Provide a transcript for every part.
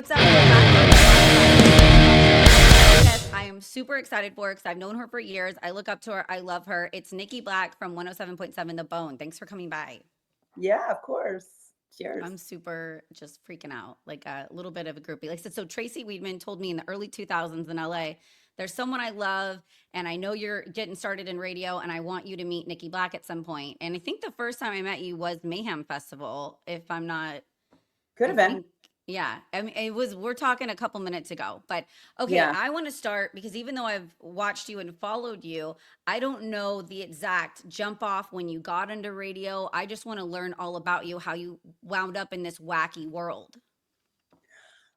What's up? Yes, I am super excited for her because I've known her for years. I look up to her. I love her. It's Nikki Blakk from 107.7 The Bone. Thanks for coming by. Yeah, of course. Cheers. I'm super just freaking out, like a little bit of a groupie. Like I said, so Tracy Weedman told me in the early 2000s in LA, there's someone I love, and I know you're getting started in radio, and I want you to meet Nikki Blakk at some point. And I think the first time I met you was Mayhem Festival, if I'm not Could I have been. think, yeah. I mean, it was, we're talking a couple minutes ago, but okay, Yeah. I want to start because even though I've watched you and followed you, I don't know the exact jump off when you got into radio. I just want to learn all about you, how you wound up in this wacky world.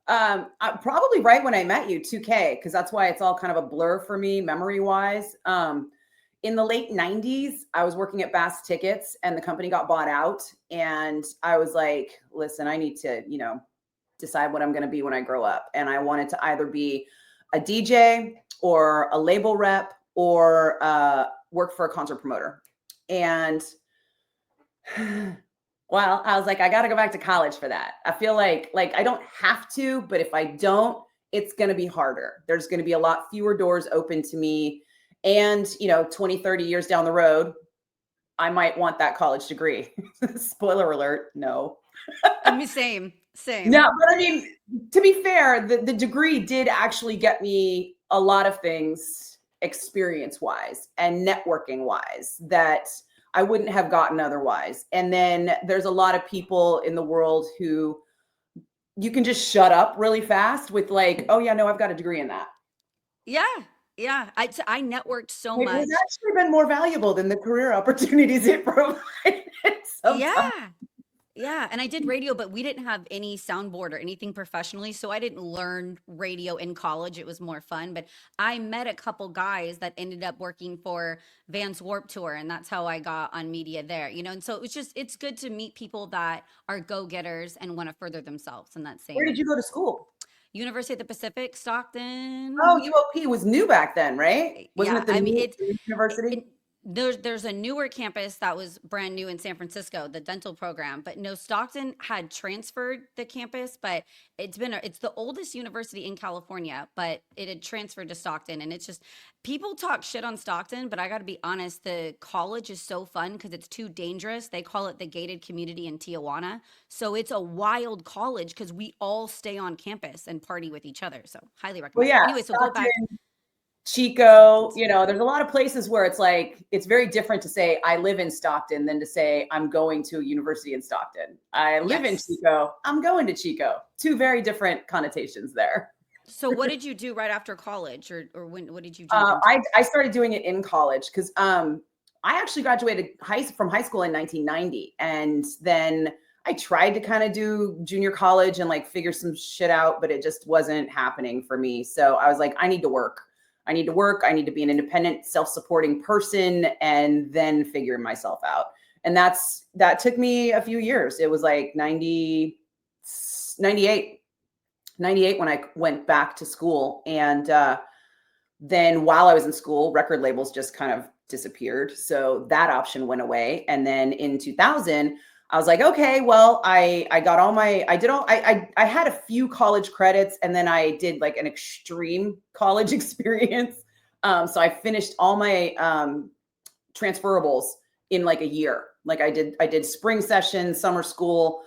Probably right when I met you, 2K, because that's why it's all kind of a blur for me, memory wise. In the late 90s, I was working at Bass Tickets and the company got bought out. And I was like, listen, I need to, decide what I'm going to be when I grow up. And I wanted to either be a DJ or a label rep or work for a concert promoter. And well, I was like, I got to go back to college for that. I feel like I don't have to, but if I don't, it's going to be harder. There's going to be a lot fewer doors open to me. And, 20, 30 years down the road, I might want that college degree. Spoiler alert, no. I mean, same, same. No, but I mean, to be fair, the degree did actually get me a lot of things experience wise and networking wise that I wouldn't have gotten otherwise. And then there's a lot of people in the world who you can just shut up really fast with like, oh yeah, no, I've got a degree in that. Yeah, yeah. I networked so It has much. actually been more valuable than the career opportunities it provided sometimes. Yeah. Yeah, and I did radio, but we didn't have any soundboard or anything professionally, so I didn't learn radio in college. It was more fun, but I met a couple guys that ended up working for Vans Warp Tour, and that's how I got on media there, And so it's good to meet people that are go-getters and want to further themselves in that Where did same you go to school? University of the Pacific, Stockton. Oh, UOP was new back then, right? Wasn't Yeah, it the I mean new it's university? it, there's a newer campus that was brand new in San Francisco, the dental program, but no, Stockton had transferred the campus, but it's the oldest university in California, but it had transferred to Stockton, and it's just people talk shit on Stockton, but I got to be honest, the college is so fun because it's too dangerous. They call it the gated community in Tijuana, so it's a wild college because we all stay on campus and party with each other. So highly Well, recommend. yeah, Anyway, so go back. Stockton, Chico, there's a lot of places where it's like, it's very different to say I live in Stockton than to say I'm going to a university in Stockton. I live in Yes. Chico, I'm going to Chico. Two very different connotations there. So what did you do right after college or what did you jump into? I started doing it in college because I actually graduated from high school in 1990. And then I tried to kind of do junior college and like figure some shit out, but it just wasn't happening for me. So I was like, I need to work. I need to work. I need to be an independent, self-supporting person and then figure myself out. And that took me a few years. It was like 98 when I went back to school. And then while I was in school, record labels just kind of disappeared. So that option went away. And then in 2000, I was like, okay, well, I had a few college credits and then I did like an extreme college experience. So I finished all my transferables in like a year. Like I did spring session, summer school,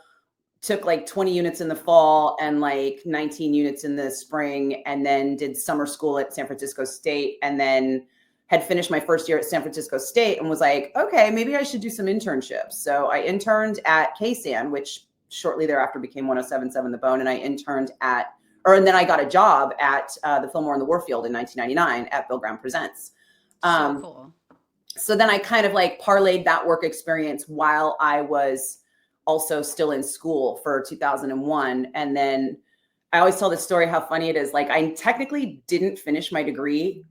took like 20 units in the fall and like 19 units in the spring, and then did summer school at San Francisco State, and then had finished my first year at San Francisco State and was like, okay, maybe I should do some internships. So I interned at KSAN, which shortly thereafter became 107.7 The Bone. And I interned and then I got a job at the Fillmore in the Warfield in 1999 at Bill Graham Presents. So cool. So then I kind of like parlayed that work experience while I was also still in school for 2001. And then I always tell this story, how funny it is. Like I technically didn't finish my degree.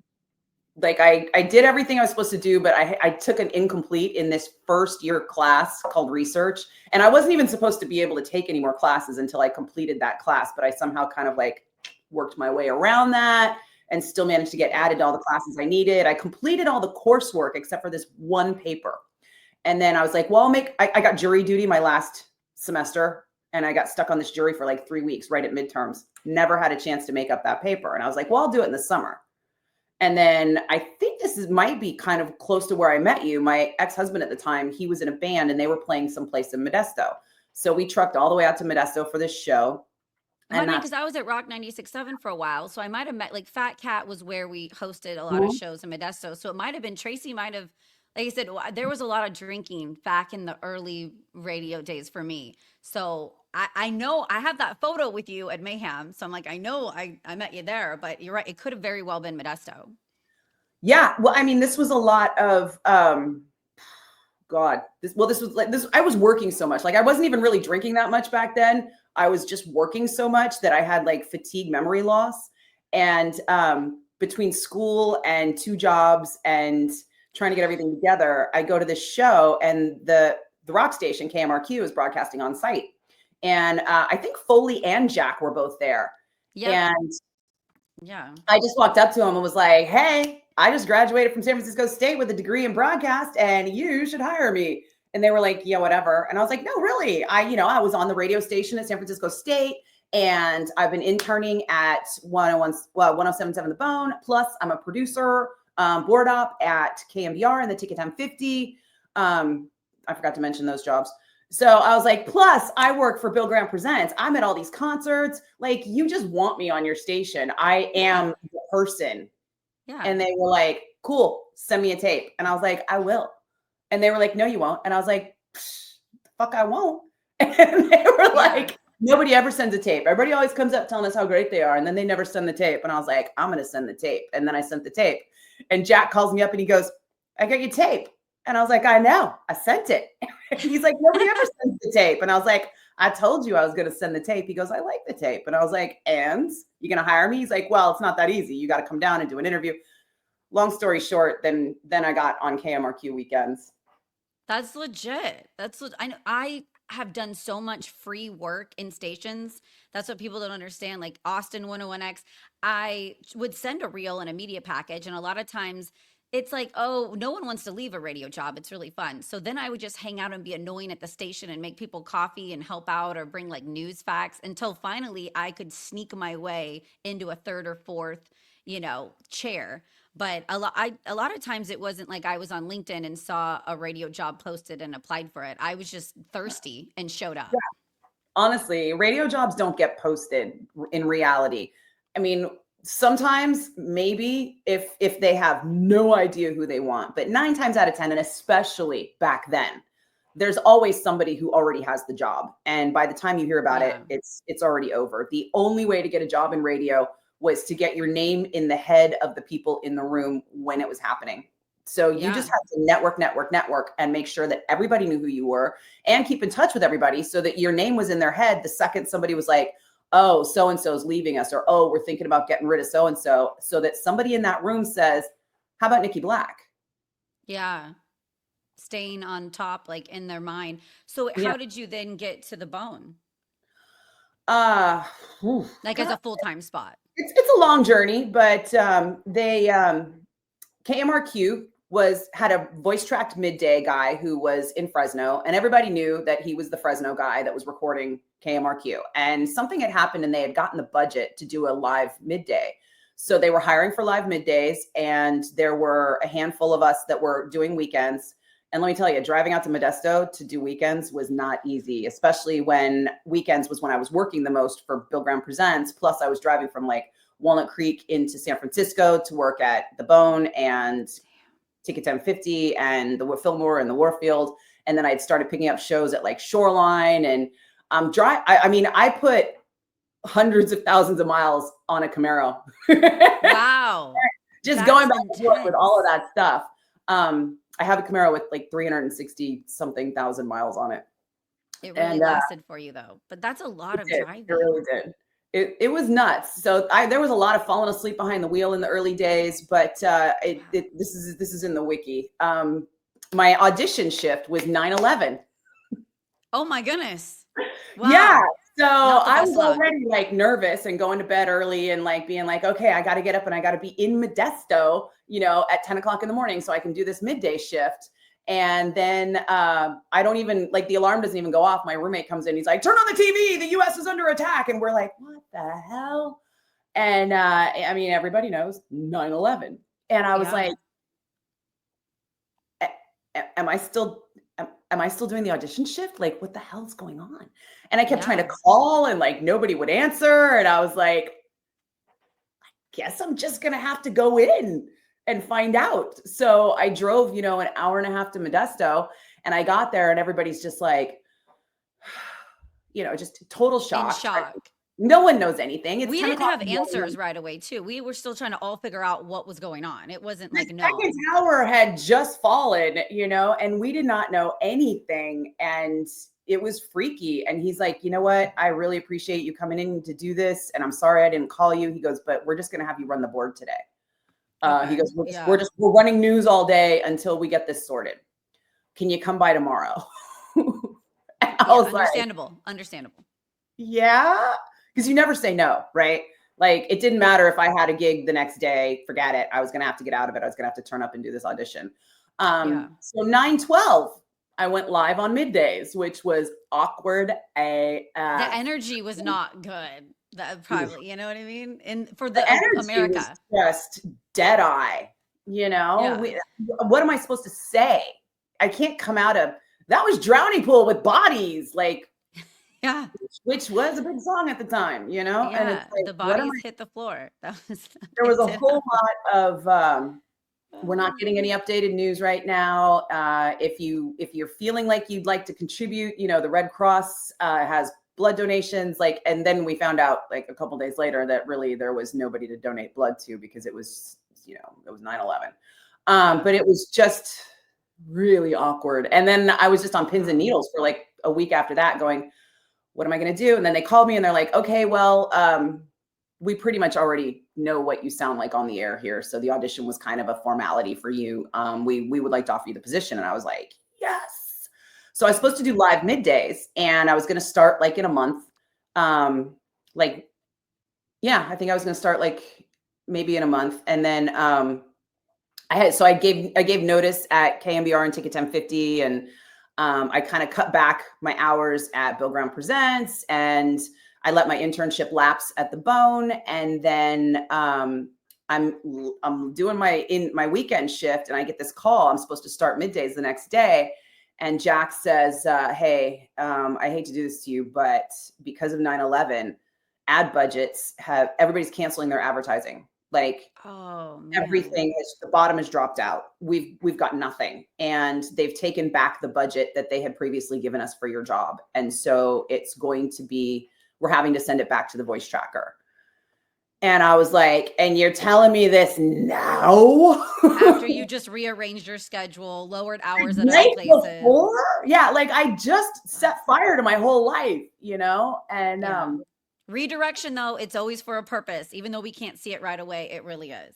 Like I did everything I was supposed to do, but I took an incomplete in this first year class called research. And I wasn't even supposed to be able to take any more classes until I completed that class, but I somehow kind of like worked my way around that and still managed to get added to all the classes I needed. I completed all the coursework except for this one paper. And then I was like, well, I got jury duty my last semester. And I got stuck on this jury for like 3 weeks right at midterms. Never had a chance to make up that paper. And I was like, well, I'll do it in the summer. And then I think might be kind of close to where I met you. My ex-husband at the time, he was in a band and they were playing someplace in Modesto. So we trucked all the way out to Modesto for this show. I mean, because I was at Rock 96.7 for a while, so I might have met, like, Fat Cat was where we hosted a lot of shows in Modesto. So it might have been Tracy might have, like I said, there was a lot of drinking back in the early radio days for me. So I know I have that photo with you at Mayhem. So I'm like, I know I met you there, but you're right. It could have very well been Modesto. Yeah. Well, I mean, this was a lot of, God, this was like this. I was working so much. Like I wasn't even really drinking that much back then. I was just working so much that I had like fatigue memory loss. And between school and 2 jobs and trying to get everything together, I go to this show and the rock station KMRQ is broadcasting on site. And I think Foley and Jack were both there. Yeah. And yeah, I just walked up to him and was like, hey, I just graduated from San Francisco State with a degree in broadcast and you should hire me. And they were like, yeah, whatever. And I was like, no, really. I was on the radio station at San Francisco State and I've been interning at 107.7 The Bone. Plus I'm a producer, board op at KMBR and the Ticket Time 50. I forgot to mention those jobs. So I was like, plus I work for Bill Graham Presents. I'm at all these concerts. Like you just want me on your station. I am the person. Yeah. And they were like, cool, send me a tape. And I was like, I will. And they were like, no, you won't. And I was like, fuck, I won't. And they were like, nobody ever sends a tape. Everybody always comes up telling us how great they are. And then they never send the tape. And I was like, I'm going to send the tape. And then I sent the tape. And Jack calls me up and he goes, I got your tape. And I was like, I know, I sent it. He's like, nobody ever sends the tape. And I was like, I told you I was going to send the tape. He goes, I like the tape. And I was like, and you going to hire me? He's like, well, it's not that easy. You got to come down and do an interview. Long story short, then I got on KMRQ weekends. That's legit. I have done so much free work in stations. That's what people don't understand. Like Austin 101X, I would send a reel and a media package. And a lot of times it's like, oh, no one wants to leave a radio job. It's really fun. So then I would just hang out and be annoying at the station and make people coffee and help out or bring like news facts until finally I could sneak my way into a 3rd or 4th, chair. But a lot of times it wasn't like I was on LinkedIn and saw a radio job posted and applied for it. I was just thirsty and showed up. Yeah. Honestly, radio jobs don't get posted in reality. I mean, sometimes maybe if they have no idea who they want, but 9 times out of 10, and especially back then, there's always somebody who already has the job. And by the time you hear about it, it's already over. The only way to get a job in radio was to get your name in the head of the people in the room when it was happening. So you just have to network, and make sure that everybody knew who you were and keep in touch with everybody so that your name was in their head the second somebody was like, oh, so-and-so's leaving us, or, oh, we're thinking about getting rid of so-and-so, so that somebody in that room says, how about Nikki Blakk? Yeah. Staying on top, like in their mind. So how did you then get to the Bone? As a full-time spot? It's a long journey, but KMRQ had a voice tracked midday guy who was in Fresno, and everybody knew that he was the Fresno guy that was recording KMRQ. And something had happened and they had gotten the budget to do a live midday. So they were hiring for live middays, and there were a handful of us that were doing weekends. And let me tell you, driving out to Modesto to do weekends was not easy, especially when weekends was when I was working the most for Bill Graham Presents. Plus I was driving from like Walnut Creek into San Francisco to work at The Bone and Ticket Time 50 and the Fillmore and the Warfield. And then I'd started picking up shows at like Shoreline and I put hundreds of thousands of miles on a Camaro. Wow. Just that's going back and forth with all of that stuff. I have a Camaro with like 360 something thousand miles on it. It really lasted for you though, but that's a lot of driving. It really did. It was nuts. So there was a lot of falling asleep behind the wheel in the early days, but this is in the wiki. My audition shift was 9/11. Oh my goodness. Wow. Yeah. So I was already like nervous and going to bed early and like being like, okay, I got to get up and I got to be in Modesto, at 10 o'clock in the morning so I can do this midday shift. And then I don't even, like, the alarm doesn't even go off. My roommate comes in. He's like, turn on the TV. The U.S. is under attack. And we're like, what the hell? And I mean, everybody knows 9/11. And I was like, am I still doing the audition shift? Like, what the hell's going on? And I kept trying to call and like nobody would answer. And I was like, I guess I'm just gonna have to go in and find out. So I drove, an hour and a half to Modesto, and I got there and everybody's just like, just total shock. In shock. No one knows anything. We didn't have answers right away too. We were still trying to all figure out what was going on. It wasn't like, no. The second tower had just fallen, and we did not know anything. And it was freaky. And he's like, you know what? I really appreciate you coming in to do this. And I'm sorry I didn't call you. He goes, but we're just going to have you run the board today. He goes, we're running news all day until we get this sorted. Can you come by tomorrow? I was understandable. Yeah. Because you never say no, right? Like, it didn't matter if I had a gig the next day, forget it. I was going to have to get out of it. I was going to have to turn up and do this audition. So 9/12, I went live on middays, which was awkward. The energy was not good. That probably, you know what I mean? And for the America, was just dead eye, what am I supposed to say? I can't come out of, that was Drowning Pool with Bodies. Like, which was a big song at the time, and it's like, the bodies hit the floor. There was a whole lot of we're not getting any updated news right now. If you're feeling like you'd like to contribute, the Red Cross has blood donations, and then we found out like a couple days later that really there was nobody to donate blood to because it was 9/11. But it was just really awkward. And then I was just on pins and needles for like a week after that going, what am I going to do? And then they called me and they're like, okay, well, we pretty much already know what you sound like on the air here. So the audition was kind of a formality for you. We would like to offer you the position. And I was like, yes. So I was supposed to do live middays and I was going to start like in a month. I think I was going to start like maybe in a month. And then I gave notice at KMBR and Ticket 1050, and I kind of cut back my hours at Bill Brown Presents, and I let my internship lapse at the Bone. And then I'm doing my weekend shift, and I get this call. I'm supposed to start middays the next day. And Jack says, hey, I hate to do this to you, but because of 9/11, ad budgets everybody's canceling their advertising. Like, everything the bottom has dropped out. We've got nothing. And they've taken back the budget that they had previously given us for your job. And so we're having to send it back to the voice tracker. And I was like, and you're telling me this now? After you just rearranged your schedule, lowered hours at other places. Yeah, like I just set fire to my whole life, and redirection, though, it's always for a purpose. Even though we can't see it right away, it really is.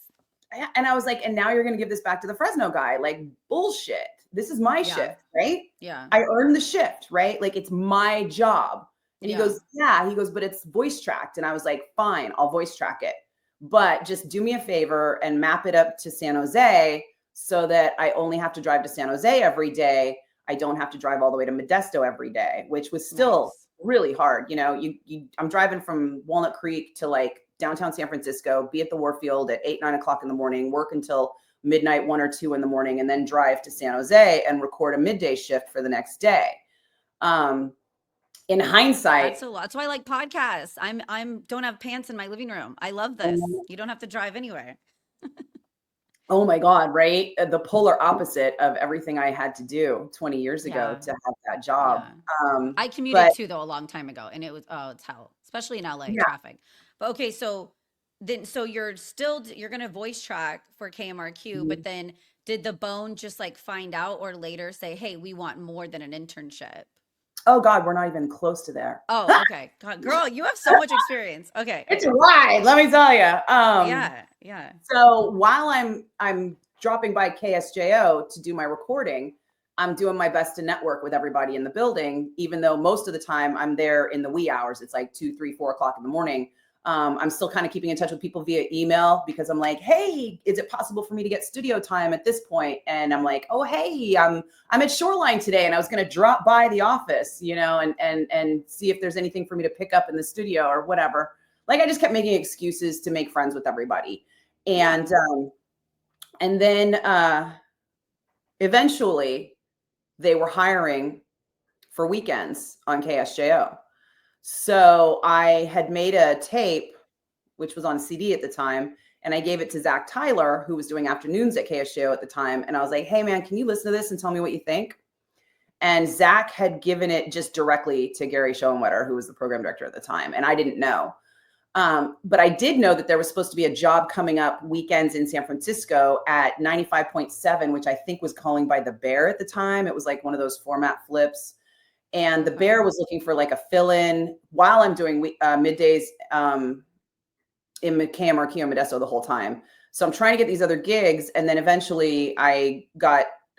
And I was like, and now you're going to give this back to the Fresno guy. Like, bullshit. This is my shift, right? Yeah. I earned the shift, right? Like, it's my job. And he goes, but it's voice tracked. And I was like, fine, I'll voice track it. But just do me a favor and map it up to San Jose so that I only have to drive to San Jose every day. I don't have to drive all the way to Modesto every day, which was still really hard. I'm driving from Walnut Creek to like downtown San Francisco, be at the Warfield at 8, 9 o'clock in the morning, work until midnight, 1 or 2 in the morning, and then drive to San Jose and record a midday shift for the next day. In hindsight, that's a lot. That's why I like podcasts. I'm don't have pants in my living room. I love this. You don't have to drive anywhere. Oh my God, right? The polar opposite of everything I had to do 20 years ago to have that job. Yeah. I commuted too, though, a long time ago, and it was, it's hell, especially in LA traffic. But okay, so you're going to voice track for KMRQ, but then did the Bone just like find out or later say, hey, we want more than an internship? Oh God, we're not even close to there. Oh, okay. God, girl, you have so much experience. Okay. It's a ride, let me tell you. Yeah. So while I'm dropping by KSJO to do my recording, I'm doing my best to network with everybody in the building, even though most of the time I'm there in the wee hours. It's like 2, 3, 4 o'clock in the morning. I'm still kind of keeping in touch with people via email because I'm like, hey, is it possible for me to get studio time at this point? And I'm like, oh, hey, I'm at Shoreline today, and I was going to drop by the office, and see if there's anything for me to pick up in the studio or whatever. Like, I just kept making excuses to make friends with everybody. And then eventually they were hiring for weekends on KSJO. So I had made a tape, which was on CD at the time, and I gave it to Zach Tyler, who was doing afternoons at KSJO at the time. And I was like, hey, man, can you listen to this and tell me what you think? And Zach had given it just directly to Gary Schoenwetter, who was the program director at the time. And I didn't know. But I did know that there was supposed to be a job coming up weekends in San Francisco at 95.7, which I think was calling by the Bear at the time. It was like one of those format flips. And the Bear was looking for like a fill-in while I'm doing middays in KMRQ and Modesto the whole time. So I'm trying to get these other gigs. And then eventually I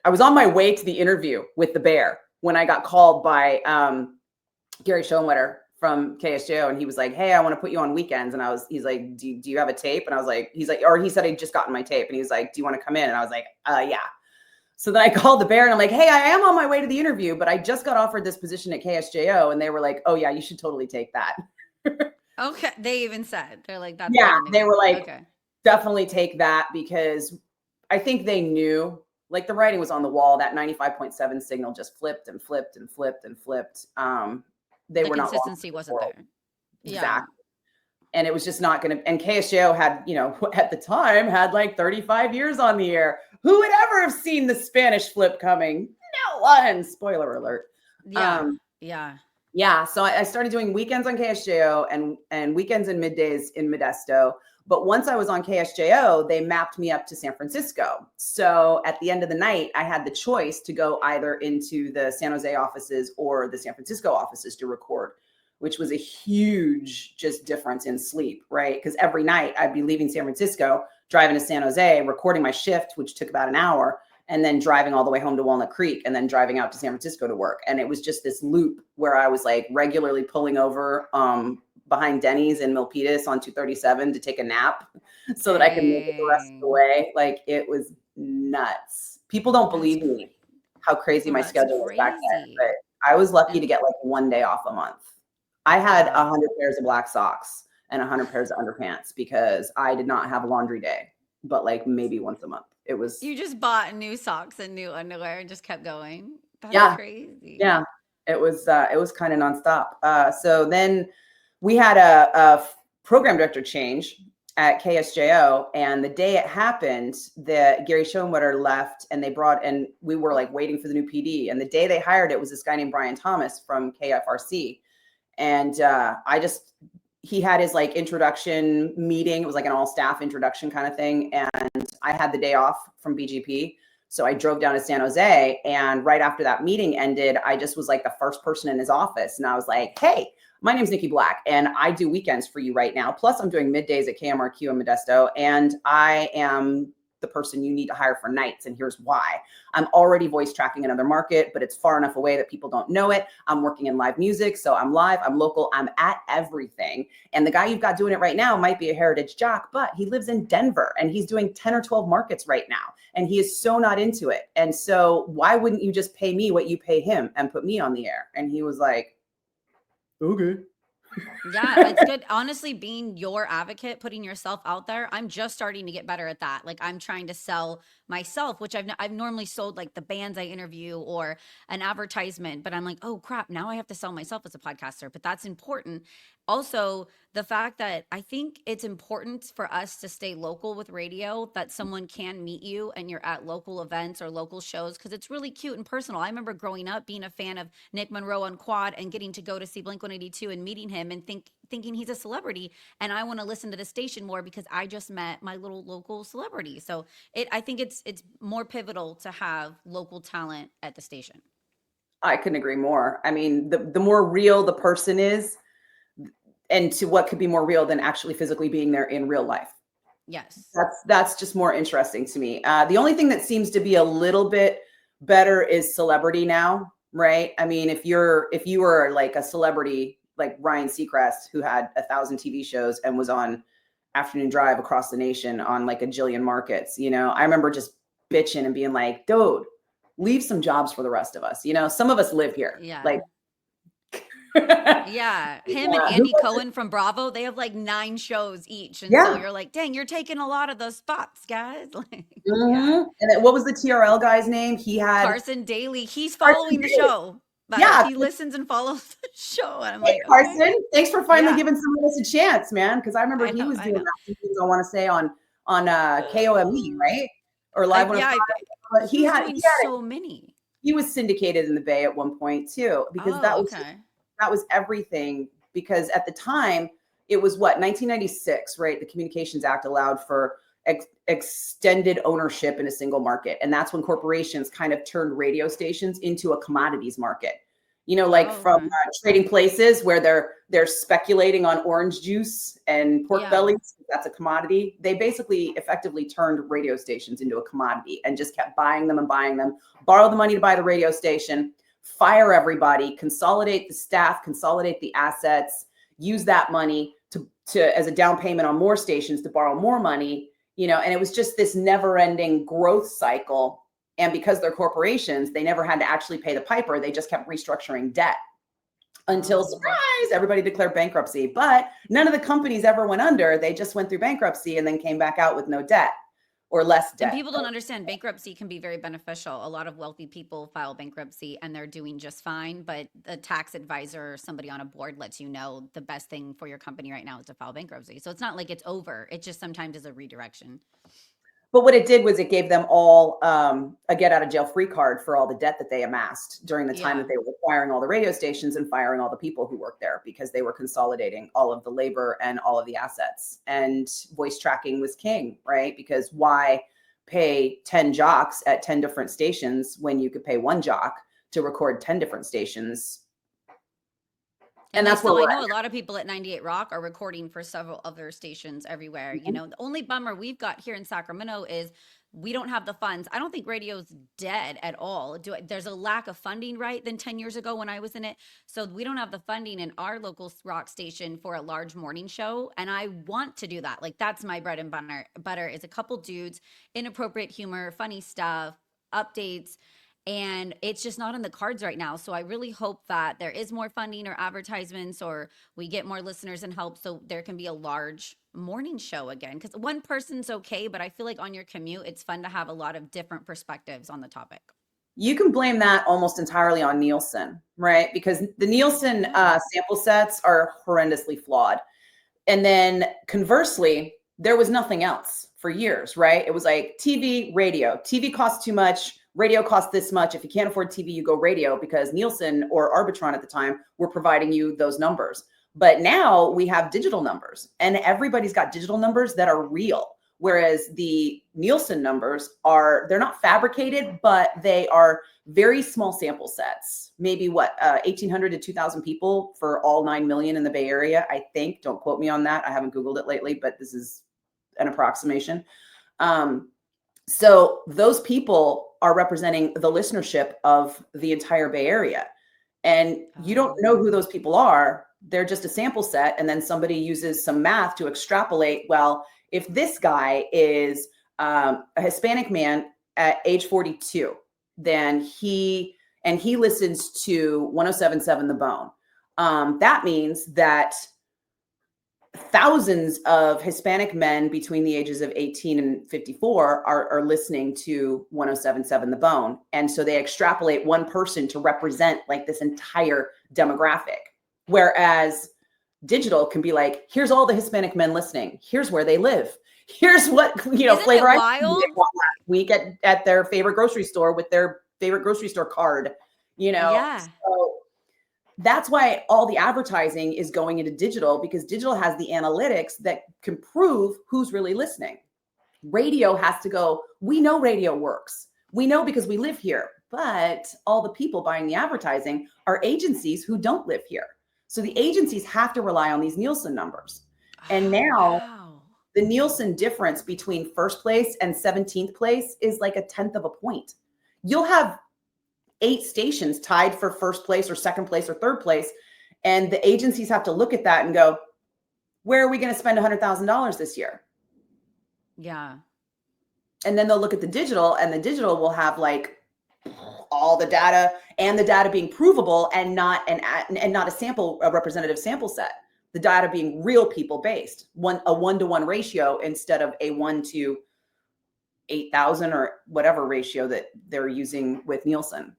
was on my way to the interview with the Bear when I got called by Gary Schoenwetter from KSJO. And he was like, hey, I want to put you on weekends. And he's like, do you have a tape? And I was like, he said he'd just gotten my tape. And he was like, do you want to come in? And I was like, yeah. So then I called the Bear and I'm like, hey, I am on my way to the interview, but I just got offered this position at KSJO. And they were like, oh yeah, you should totally take that. Okay. They even said, they're like, that's yeah, they were like, okay, definitely take that, because I think they knew, like, the writing was on the wall. That 95.7 signal just flipped and flipped and flipped and flipped. The were consistency wasn't there. Exactly. Yeah. And it was just not going to, and KSJO had, at the time had like 35 years on the air. Who would ever have seen the Spanish flip coming? No one. Spoiler alert. Yeah. So I started doing weekends on KSJO and weekends and middays in Modesto. But once I was on KSJO, they mapped me up to San Francisco. So at the end of the night, I had the choice to go either into the San Jose offices or the San Francisco offices to record, which was a huge just difference in sleep, right? Because every night I'd be leaving San Francisco, driving to San Jose, recording my shift, which took about an hour, and then driving all the way home to Walnut Creek, and then driving out to San Francisco to work. And it was just this loop where I was like regularly pulling over behind Denny's in Milpitas on 237 to take a nap so that I could make it the rest of the way. Like, it was nuts. People don't believe me how crazy my schedule was back then, but I was lucky to get like one day off a month. I had 100 pairs of black socks and 100 pairs of underpants because I did not have a laundry day, but like maybe once a month. It was. You just bought new socks and new underwear and just kept going. That's crazy. Yeah. It was kind of nonstop. So then we had a program director change at KSJO, and the day it happened, Gary Schoenwetter left, and and we were like waiting for the new PD. And the day they hired it was this guy named Brian Thomas from KFRC. And he had his like introduction meeting. It was like an all staff introduction kind of thing. And I had the day off from BGP. So I drove down to San Jose, and right after that meeting ended, I just was like the first person in his office. And I was like, hey, my name's Nikki Blakk, and I do weekends for you right now. Plus I'm doing middays at KMRQ in Modesto, and I am the person you need to hire for nights. And here's why. I'm already voice tracking another market, but it's far enough away that people don't know it. I'm working in live music. So I'm live, I'm local, I'm at everything. And the guy you've got doing it right now might be a heritage jock, but he lives in Denver and he's doing 10 or 12 markets right now. And he is so not into it. And so why wouldn't you just pay me what you pay him and put me on the air? And he was like, okay. Yeah, it's good. Honestly, being your advocate, putting yourself out there, I'm just starting to get better at that. Like, I'm trying to sell myself, which I've normally sold like the bands I interview or an advertisement, but I'm like, oh crap, now I have to sell myself as a podcaster. But that's important. Also, the fact that I think it's important for us to stay local with radio, that someone can meet you and you're at local events or local shows, because it's really cute and personal. I remember growing up being a fan of Nick Monroe on Quad and getting to go to see Blink-182 and meeting him and thinking he's a celebrity, and I want to listen to the station more because I just met my little local celebrity. So I think it's more pivotal to have local talent at the station. I couldn't agree more. I mean, the more real the person is, and to what could be more real than actually physically being there in real life. Yes. That's just more interesting to me. The only thing that seems to be a little bit better is celebrity now, right? I mean, if you were like a celebrity, like Ryan Seacrest, who had 1,000 TV shows and was on Afternoon Drive across the nation on like a jillion markets. I remember just bitching and being like, dude, leave some jobs for the rest of us. Some of us live here. Yeah. Like, yeah. Him and Andy Cohen from Bravo, they have like 9 shows each. And so you're like, dang, you're taking a lot of those spots, guys. Like, And then what was the TRL guy's name? He had Carson Daly. He's following the show. But he listens and follows the show. And I'm like, Carson, okay. thanks for finally giving some of us a chance, man. Because I remember he was doing that. I want to say on KOME, right? Or Live 105. But he had so many. He was syndicated in the Bay at one point too, because that was everything. Because at the time, it was 1996, right? The Communications Act allowed for extended ownership in a single market. And that's when corporations kind of turned radio stations into a commodities market. From trading places where they're speculating on orange juice and pork bellies. That's a commodity. They basically effectively turned radio stations into a commodity and just kept buying them, borrow the money to buy the radio station, fire everybody, consolidate the staff, consolidate the assets, use that money to as a down payment on more stations to borrow more money, and it was just this never ending growth cycle. And because they're corporations, they never had to actually pay the piper. They just kept restructuring debt until, surprise, everybody declared bankruptcy. But none of the companies ever went under. They just went through bankruptcy and then came back out with no debt or less debt. And people don't understand bankruptcy can be very beneficial. A lot of wealthy people file bankruptcy and they're doing just fine. But a tax advisor or somebody on a board lets you know the best thing for your company right now is to file bankruptcy. So it's not like it's over. It just sometimes is a redirection. But what it did was it gave them all a get out of jail free card for all the debt that they amassed during the time that they were acquiring all the radio stations and firing all the people who worked there, because they were consolidating all of the labor and all of the assets. And voice tracking was king, right? Because why pay 10 jocks at 10 different stations when you could pay one jock to record 10 different stations? And that's what I know a lot of people at 98 Rock are recording for several other stations everywhere. The only bummer we've got here in Sacramento is we don't have the funds. I don't think radio's dead at all. There's a lack of funding, right, than 10 years ago when I was in it. So we don't have the funding in our local rock station for a large morning show. And I want to do that. Like, that's my bread and butter is a couple dudes, inappropriate humor, funny stuff, updates. And it's just not in the cards right now. So I really hope that there is more funding or advertisements, or we get more listeners and help so there can be a large morning show again. Because one person's okay, but I feel like on your commute, it's fun to have a lot of different perspectives on the topic. You can blame that almost entirely on Nielsen, right? Because the Nielsen sample sets are horrendously flawed. And then conversely, there was nothing else for years, right? It was like TV, radio. TV costs too much. Radio costs this much. If you can't afford TV, you go radio, because Nielsen or Arbitron at the time were providing you those numbers. But now we have digital numbers, and everybody's got digital numbers that are real. Whereas the Nielsen numbers they're not fabricated, but they are very small sample sets. Maybe 1,800 to 2,000 people for all 9 million in the Bay Area, I think. Don't quote me on that. I haven't Googled it lately, but this is an approximation. So those people are representing the listenership of the entire Bay Area. And you don't know who those people are. They're just a sample set. And then somebody uses some math to extrapolate, well, if this guy is a Hispanic man at age 42, then he listens to 107.7 The Bone. That means that thousands of Hispanic men between the ages of 18 and 54 are listening to 107.7 The Bone. And so they extrapolate one person to represent like this entire demographic. Whereas digital can be like, here's all the Hispanic men listening. Here's where they live. Here's what, flavor ice cream they bought last week at their favorite grocery store with their favorite grocery store card, So that's why all the advertising is going into digital, because digital has the analytics that can prove who's really listening. Radio has to go, we know radio works. We know because we live here, but all the people buying the advertising are agencies who don't live here. So the agencies have to rely on these Nielsen numbers. And now the Nielsen difference between first place and 17th place is like 1/10 of a point. You'll have 8 stations tied for first place or second place or third place. And the agencies have to look at that and go, where are we going to spend $100,000 this year? Yeah. And then they'll look at the digital, and the digital will have like all the data, and the data being provable and not a representative sample set. The data being real people based, a 1-to-1 ratio instead of a 1 to 8,000 or whatever ratio that they're using with Nielsen.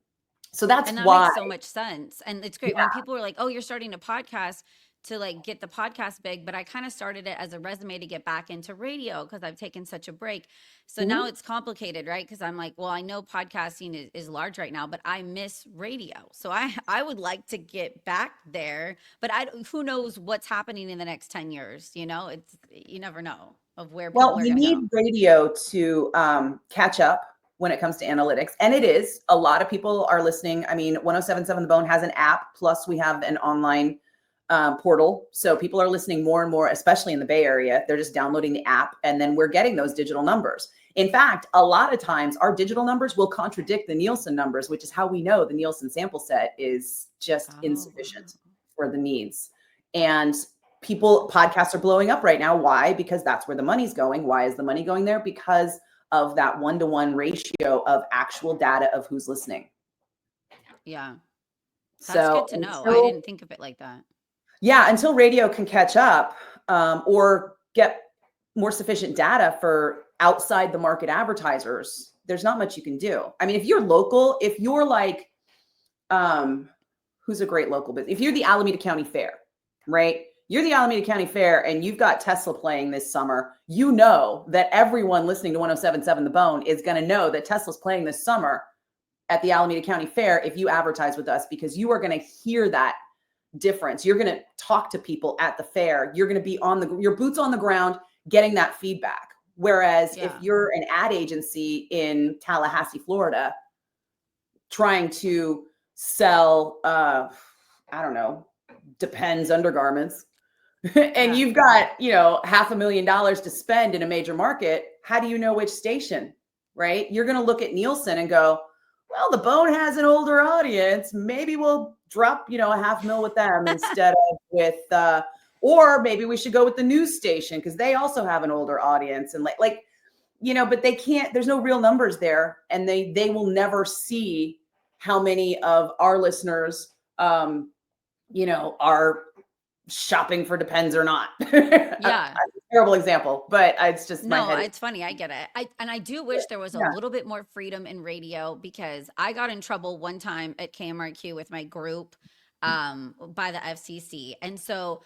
So that's And that why. makes so much sense. And it's great when people are like, "Oh, you're starting a podcast to like get the podcast big," but I kind of started it as a resume to get back into radio because I've taken such a break. So now Mhm. it's complicated, right? Because I'm like, well, I know podcasting is large right now, but I miss radio. So I would like to get back there, but who knows what's happening in the next 10 years, you know? You never know of where Well, people are you going to need go. radio to catch up when it comes to analytics. And it is. A lot of people are listening. I mean, 1077 The Bone has an app, plus we have an online portal. So people are listening more and more, especially in the Bay Area. They're just downloading the app, and then we're getting those digital numbers. In fact, a lot of times our digital numbers will contradict the Nielsen numbers, which is how we know the Nielsen sample set is just Oh, insufficient for the needs. And podcasts are blowing up right now. Why? Because that's where the money's going. Why is the money going there? Because of that 1-to-1 ratio of actual data of who's listening. yeah. That's So good to know. I didn't think of it like that. until radio can catch up, or get more sufficient data for outside the market advertisers, there's not much you can do. I mean, if you're local, if you're like, who's a great local business? If you're the Alameda County Fair, right? You're the Alameda County Fair and you've got Tesla playing this summer, you know that everyone listening to 1077 The Bone is going to know that Tesla's playing this summer at the Alameda County Fair if you advertise with us, because you are going to hear that difference. You're going to talk to people at the fair. You're going to be your boots on the ground getting that feedback. Whereas if you're an ad agency in Tallahassee, Florida, trying to sell, I don't know, Depends undergarments, and you've got, $500,000 to spend in a major market, how do you know which station, right? You're going to look at Nielsen and go, well, the Bone has an older audience. Maybe we'll drop, $500,000 with them instead of with, or maybe we should go with the news station because they also have an older audience. And but they can't, there's no real numbers there. And they will never see how many of our listeners, are shopping for Depends or not. Yeah. Terrible example, but it's just my No, head. it's funny. I get it. I do wish there was a little bit more freedom in radio, because I got in trouble one time at KMRQ with my group by the FCC. And so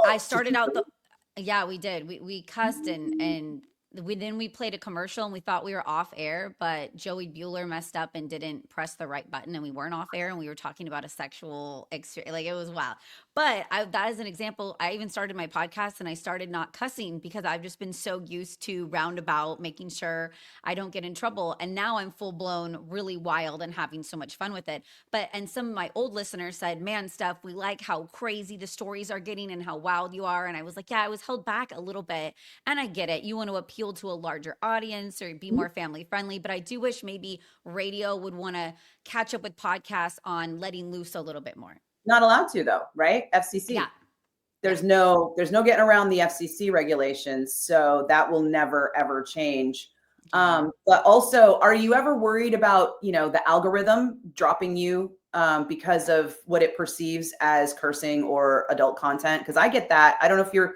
I started out yeah, we did. We cussed, and we played a commercial and we thought we were off air, but Joey Bueller messed up and didn't press the right button and we weren't off air, and we were talking about a sexual like it was wild. But that is an example. I even started my podcast and I started not cussing because I've just been so used to roundabout making sure I don't get in trouble. And now I'm full blown really wild and having so much fun with it. And some of my old listeners said, "Man, Steph, we like how crazy the stories are getting and how wild you are." And I was like, "Yeah, I was held back a little bit." And I get it. You want to appeal to a larger audience or be more family friendly. But I do wish maybe radio would want to catch up with podcasts on letting loose a little bit more. Not allowed to, though, right? FCC. Yeah. There's no getting around the FCC regulations. So that will never, ever change. But also, are you ever worried about, the algorithm dropping you because of what it perceives as cursing or adult content? Because I get that. I don't know if your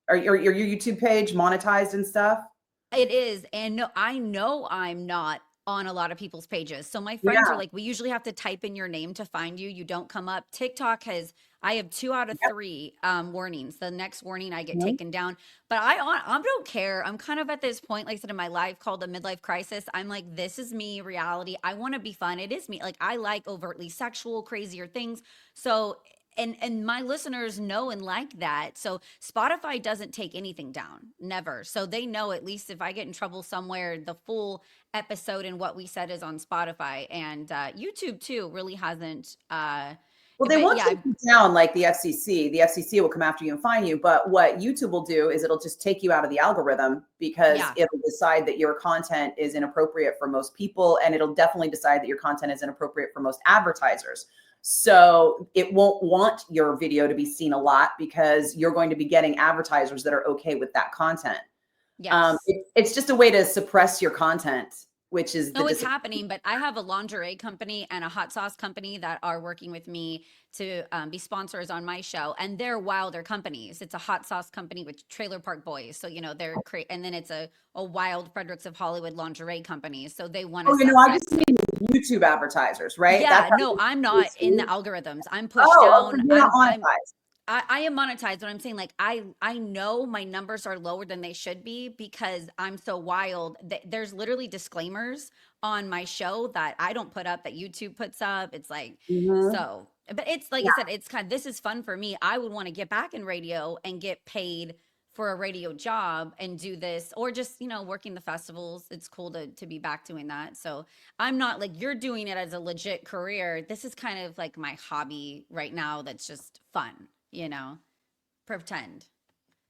YouTube page monetized and stuff. It is. And no, I know I'm not on a lot of people's pages. So my friends are like, we usually have to type in your name to find you. You don't come up. I have 2 out of 3 warnings. The next warning I get taken down. But I don't care. I'm kind of at this point, like I said, in my life called a midlife crisis. I'm like, this is me, reality. I want to be fun. It is me. Like, I like overtly sexual, crazier things. So and my listeners know and like that. So Spotify doesn't take anything down, never. So they know, at least if I get in trouble somewhere, the full episode and what we said is on Spotify. And YouTube too really hasn't Well, they But won't yeah, take you down like the FCC. The FCC will come after you and fine you. But what YouTube will do is it'll just take you out of the algorithm because yeah. it'll decide that your content is inappropriate for most people. And it'll definitely decide that your content is inappropriate for most advertisers. So it won't want your video to be seen a lot because you're going to be getting advertisers that are okay with that content. Yes. It's just a way to suppress your content, which is the No, it's happening, but I have a lingerie company and a hot sauce company that are working with me to be sponsors on my show, and they're wilder companies. It's a hot sauce company with Trailer Park Boys, so they're and then it's a wild Fredericks of Hollywood lingerie company, so they want to Oh, you know, I subset. just mean YouTube advertisers, right? That's Yeah, how no, I'm not in the algorithms. I'm pushed oh, so down. you're not monetized. I am monetized, but I'm saying like I know my numbers are lower than they should be because I'm so wild. There's literally disclaimers on my show that I don't put up that YouTube puts up. It's like Mhm. so, but it's like I said, it's kind of this is fun for me. I would want to get back in radio and get paid for a radio job and do this or just working the festivals. It's cool to be back doing that. So I'm not like you're doing it as a legit career. This is kind of like my hobby right now that's just fun, pretend.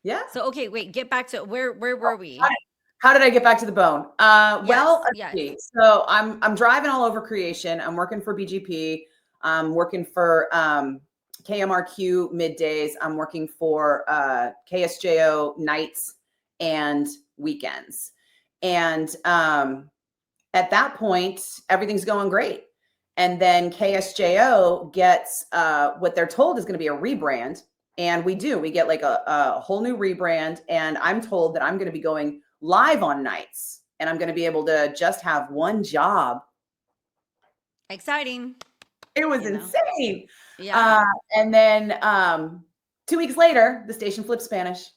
Yeah. So okay, wait, get back to where were we? How did I get back to the bone? Well, Yes, let's yes. see. So I'm driving all over creation. I'm working for BGP. I'm working for KMRQ middays. I'm working for KSJO nights and weekends. And at that point, everything's going great. And then KSJO gets what they're told is going to be a rebrand. And we do. We get like a whole new rebrand. And I'm told that I'm going to be going live on nights and I'm going to be able to just have one job. Exciting. It was You know. insane. Yeah. And then 2 weeks later, the station flips Spanish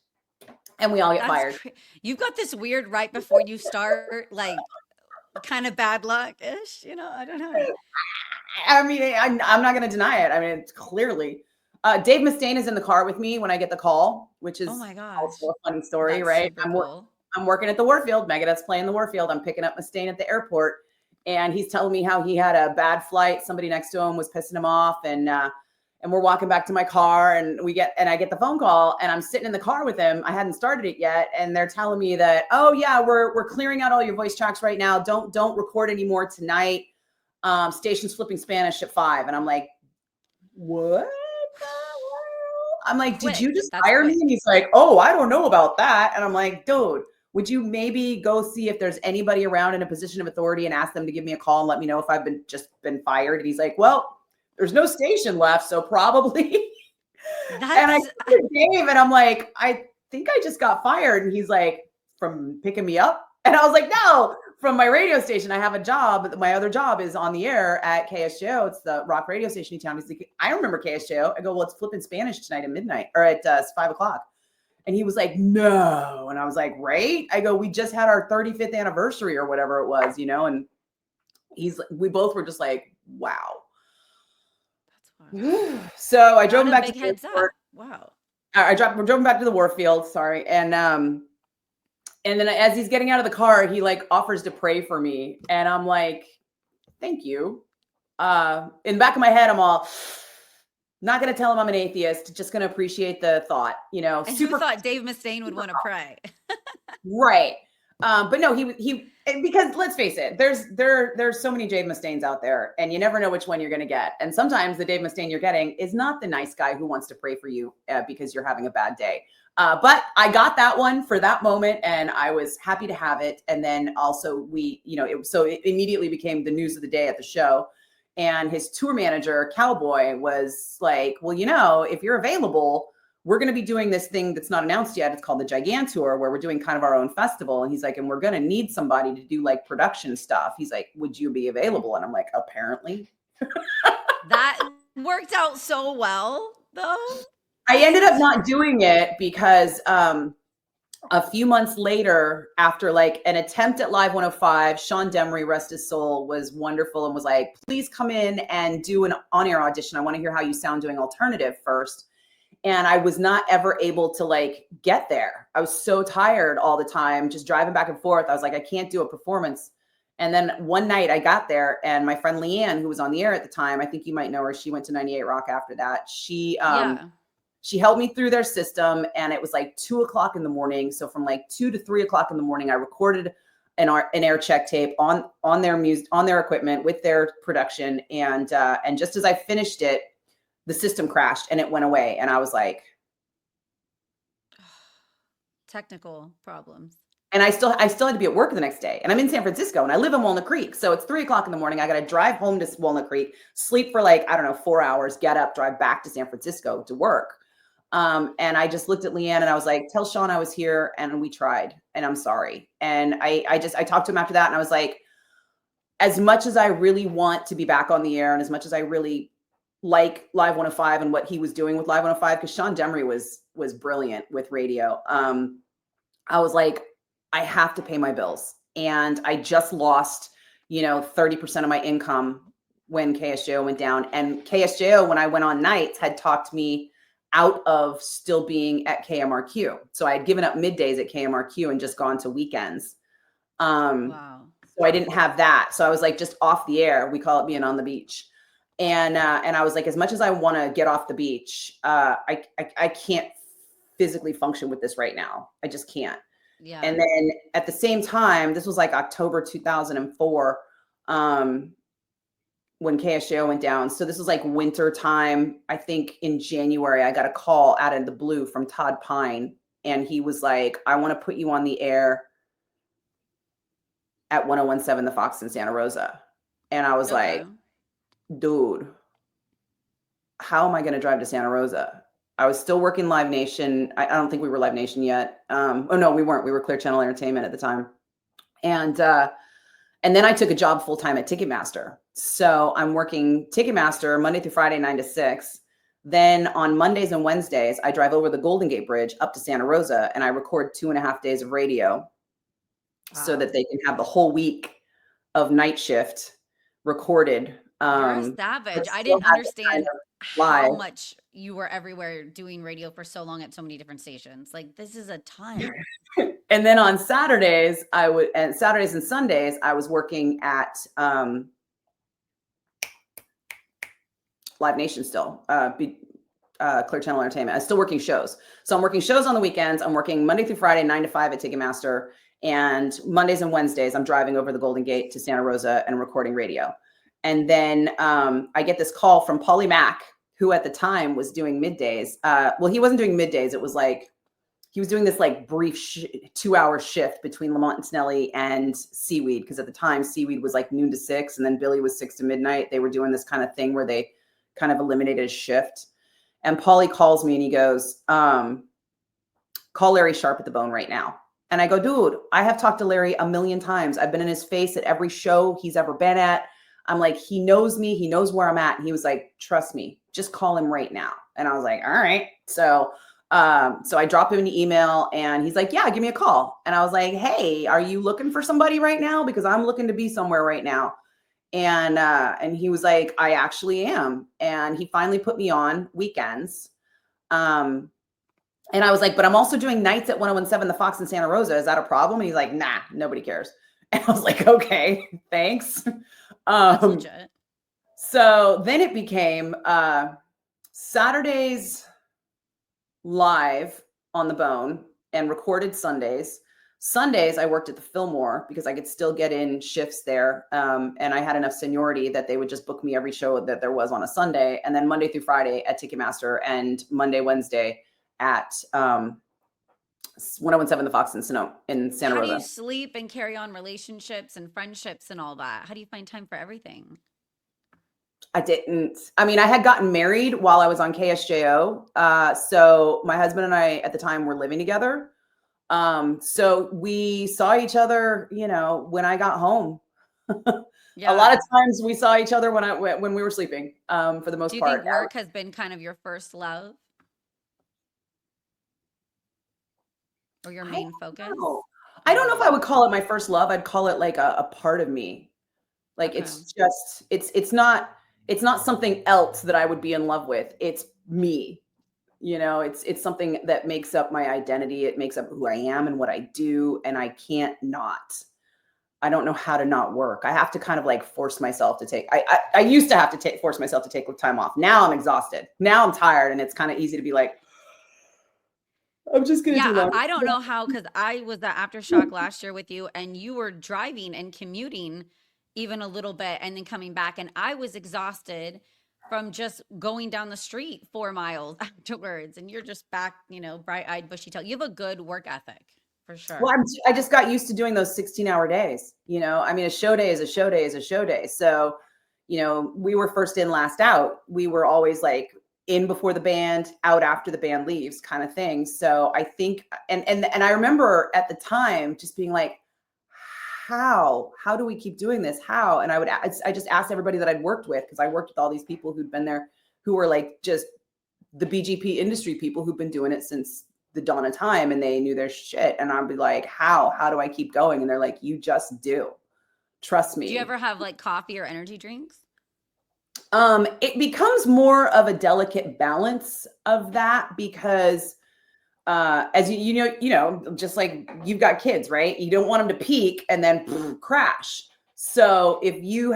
and we all get fired. You've got this weird right before you start, like kind of bad luck ish. I don't know. I mean, I'm not going to deny it. I mean, it's clearly. Dave Mustaine is in the car with me when I get the call, which is Oh my gosh. also a funny story, That's right? super cool. I'm working at the Warfield. Megadeth's playing the Warfield. I'm picking up Mustaine at the airport, and he's telling me how he had a bad flight. Somebody next to him was pissing him off, and we're walking back to my car, and I get the phone call, and I'm sitting in the car with him. I hadn't started it yet, and they're telling me that, oh yeah, we're clearing out all your voice tracks right now. Don't record anymore tonight. Station's flipping Spanish at 5, and I'm like, what? I'm like, did you just hire me? And he's like, oh, I don't know about that. And I'm like, dude, would you maybe go see if there's anybody around in a position of authority and ask them to give me a call and let me know if I've been fired? And he's like, well, there's no station left, so probably. And I said Dave, and I'm like, I think I just got fired. And he's like, from picking me up? And I was like, no, from my radio station. I have a job. My other job is on the air at KSJO. It's the rock radio station in town. He's like, I remember KSJO. I go, well, it's flipping Spanish tonight at midnight or at 5:00. And he was like, no. And I was like, right? I go, we just had our 35th anniversary or whatever it was, and we both were just like, wow. So I drove him back to the airport. Wow. I drove him back to the Warfield. Sorry. And then as he's getting out of the car, he like offers to pray for me. And I'm like, thank you. In the back of my head, I'm all not going to tell him I'm an atheist. Just going to appreciate the thought, And who thought Dave Mustaine would want to pray? Right. But no, he because let's face it, there's so many Dave Mustaines out there, and you never know which one you're going to get. And sometimes the Dave Mustaine you're getting is not the nice guy who wants to pray for you because you're having a bad day. But I got that one for that moment, and I was happy to have it. And then also it immediately became the news of the day at the show. And his tour manager, Cowboy, was like, well, if you're available, we're going to be doing this thing that's not announced yet. It's called the Gigantour, where we're doing kind of our own festival. And he's like, and we're going to need somebody to do like production stuff. He's like, would you be available? And I'm like, apparently. That worked out so well, though. I ended up not doing it because a few months later, after like an attempt at Live 105, Sean Demery, rest his soul, was wonderful and was like, please come in and do an on-air audition. I want to hear how you sound doing alternative first. And I was not ever able to like get there. I was so tired all the time, just driving back and forth. I was like, I can't do a performance. And then one night I got there and my friend Leanne, who was on the air at the time, I think you might know her. She went to 98 Rock after that. Yeah. She helped me through their system, and it was like 2:00 in the morning. So from like 2 to 3:00 in the morning, I recorded an air check tape on their music, on their equipment with their production. And just as I finished it, the system crashed and it went away. And I was like, Technical problems. and I still had to be at work the next day. And I'm in San Francisco and I live in Walnut Creek. So it's 3:00 in the morning. I got to drive home to Walnut Creek, sleep for like, I don't know, 4 hours, get up, drive back to San Francisco to work. And I just looked at Leanne and I was like, tell Sean I was here and we tried and I'm sorry. And I talked to him after that and I was like, as much as I really want to be back on the air and as much as I really like Live 105 and what he was doing with Live 105, because Sean Demery was brilliant with radio. I was like, I have to pay my bills. And I just lost, 30% of my income when KSJO went down. And KSJO, when I went on nights, had talked me out of still being at KMRQ. So I had given up middays at KMRQ and just gone to weekends. Wow. So I didn't have that. So I was like just off the air. We call it being on the beach. And I was like, as much as I want to get off the beach, I can't physically function with this right now. I just can't. Yeah. And then at the same time, this was like October 2004, when KSJO went down. So this was like winter time. I think in January, I got a call out of the blue from Todd Pine. And he was like, I want to put you on the air at 1017 The Fox in Santa Rosa. And I was like, dude, how am I going to drive to Santa Rosa? I was still working Live Nation. I don't think we were Live Nation yet. Oh no, we weren't. We were Clear Channel Entertainment at the time. And then I took a job full-time at Ticketmaster. So I'm working Ticketmaster Monday through Friday, 9 to 6. Then on Mondays and Wednesdays, I drive over the Golden Gate Bridge up to Santa Rosa and I record 2.5 days of radio so that they can have the whole week of night shift recorded. You're a savage. I didn't understand how much you were everywhere doing radio for so long at so many different stations. Like, this is a ton. And then on Saturdays, Saturdays and Sundays, I was working at Live Nation still, Clear Channel Entertainment. I'm still working shows. So I'm working shows on the weekends. I'm working Monday through Friday, 9 to 5 at Ticketmaster. And Mondays and Wednesdays, I'm driving over the Golden Gate to Santa Rosa and recording radio. And then I get this call from Paulie Mack, who at the time was doing middays. Well, he wasn't doing middays. It was like, he was doing this like brief 2-hour shift between Lamont and Snelly and Seaweed. Because at the time, Seaweed was like noon to 6 and then Billy was 6 to midnight. They were doing this kind of thing where they kind of eliminated a shift. And Paulie calls me and he goes, call Larry Sharp at the Bone right now. And I go, dude, I have talked to Larry a million times. I've been in his face at every show he's ever been at. I'm like, he knows me. He knows where I'm at. And he was like, trust me, just call him right now. And I was like, all right. So I dropped him an email and he's like, yeah, give me a call. And I was like, hey, are you looking for somebody right now? Because I'm looking to be somewhere right now. And he was like, I actually am. And he finally put me on weekends. And I was like, but I'm also doing nights at 1017 The Fox in Santa Rosa. Is that a problem? And he's like, nah, nobody cares. And I was like, okay, thanks. So then it became Saturdays live on the Bone and recorded Sundays. Sundays, I worked at the Fillmore because I could still get in shifts there. And I had enough seniority that they would just book me every show that there was on a Sunday. And then Monday through Friday at Ticketmaster and Monday, Wednesday at 1017 The Fox in Santa Rosa. How do you sleep and carry on relationships and friendships and all that? How do you find time for everything? I didn't. I mean, I had gotten married while I was on KSJO. So my husband and I at the time were living together. So we saw each other, when I got home. Yeah. A lot of times we saw each other when we were sleeping, for the most part. Do you think work has been kind of your first love? Or your main focus? I don't know if I would call it my first love. I'd call it like a part of me. Like, okay. It's not something else that I would be in love with. It's me. It's something that makes up my identity. It makes up who I am and what I do. And I can't not. I don't know how to not work. I have to kind of like force myself to take, I used to have to force myself to take time off. Now I'm exhausted. Now I'm tired, and it's kind of easy to be like, I'm just going to Yeah, do lunch. I don't know how, because I was at Aftershock last year with you, and you were driving and commuting even a little bit and then coming back. And I was exhausted from just going down the street 4 miles afterwards. And you're just back, bright eyed, bushy tailed. You have a good work ethic for Well, sure. I just got used to doing those 16-hour days. I mean, a show day is a show day is a show day. So, we were first in, last out. We were always like in before the band, out after the band leaves, kind of thing. So I think, and I remember at the time just being like, how do we keep doing this? How? And I just asked everybody that I'd worked with, because I worked with all these people who'd been there, who were like just the BGP industry people who've been doing it since the dawn of time, and they knew their shit. And I'd be like, how do I keep going? And they're like, you just do. Trust Do you me. ever have like coffee or energy drinks? It becomes more of a delicate balance of that, because as just like you've got kids, right? You don't want them to peak and then crash. So if you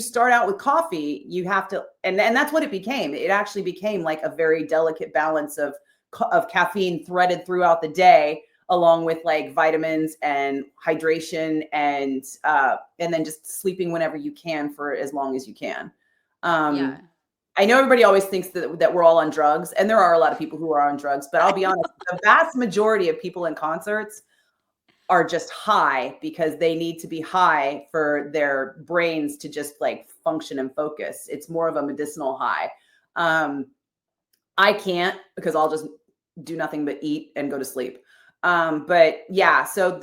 start out with coffee, you have to, and that's what it became. It actually became like a very delicate balance of caffeine threaded throughout the day, along with like vitamins and hydration, and then just sleeping whenever you can for as long as you can. Yeah. I know everybody always thinks that we're all on drugs, and there are a lot of people who are on drugs, but I'll be honest, the vast majority of people in concerts are just high because they need to be high for their brains to just like function and focus. It's more of a medicinal high. I can't, because I'll just do nothing but eat and go to sleep. But yeah, so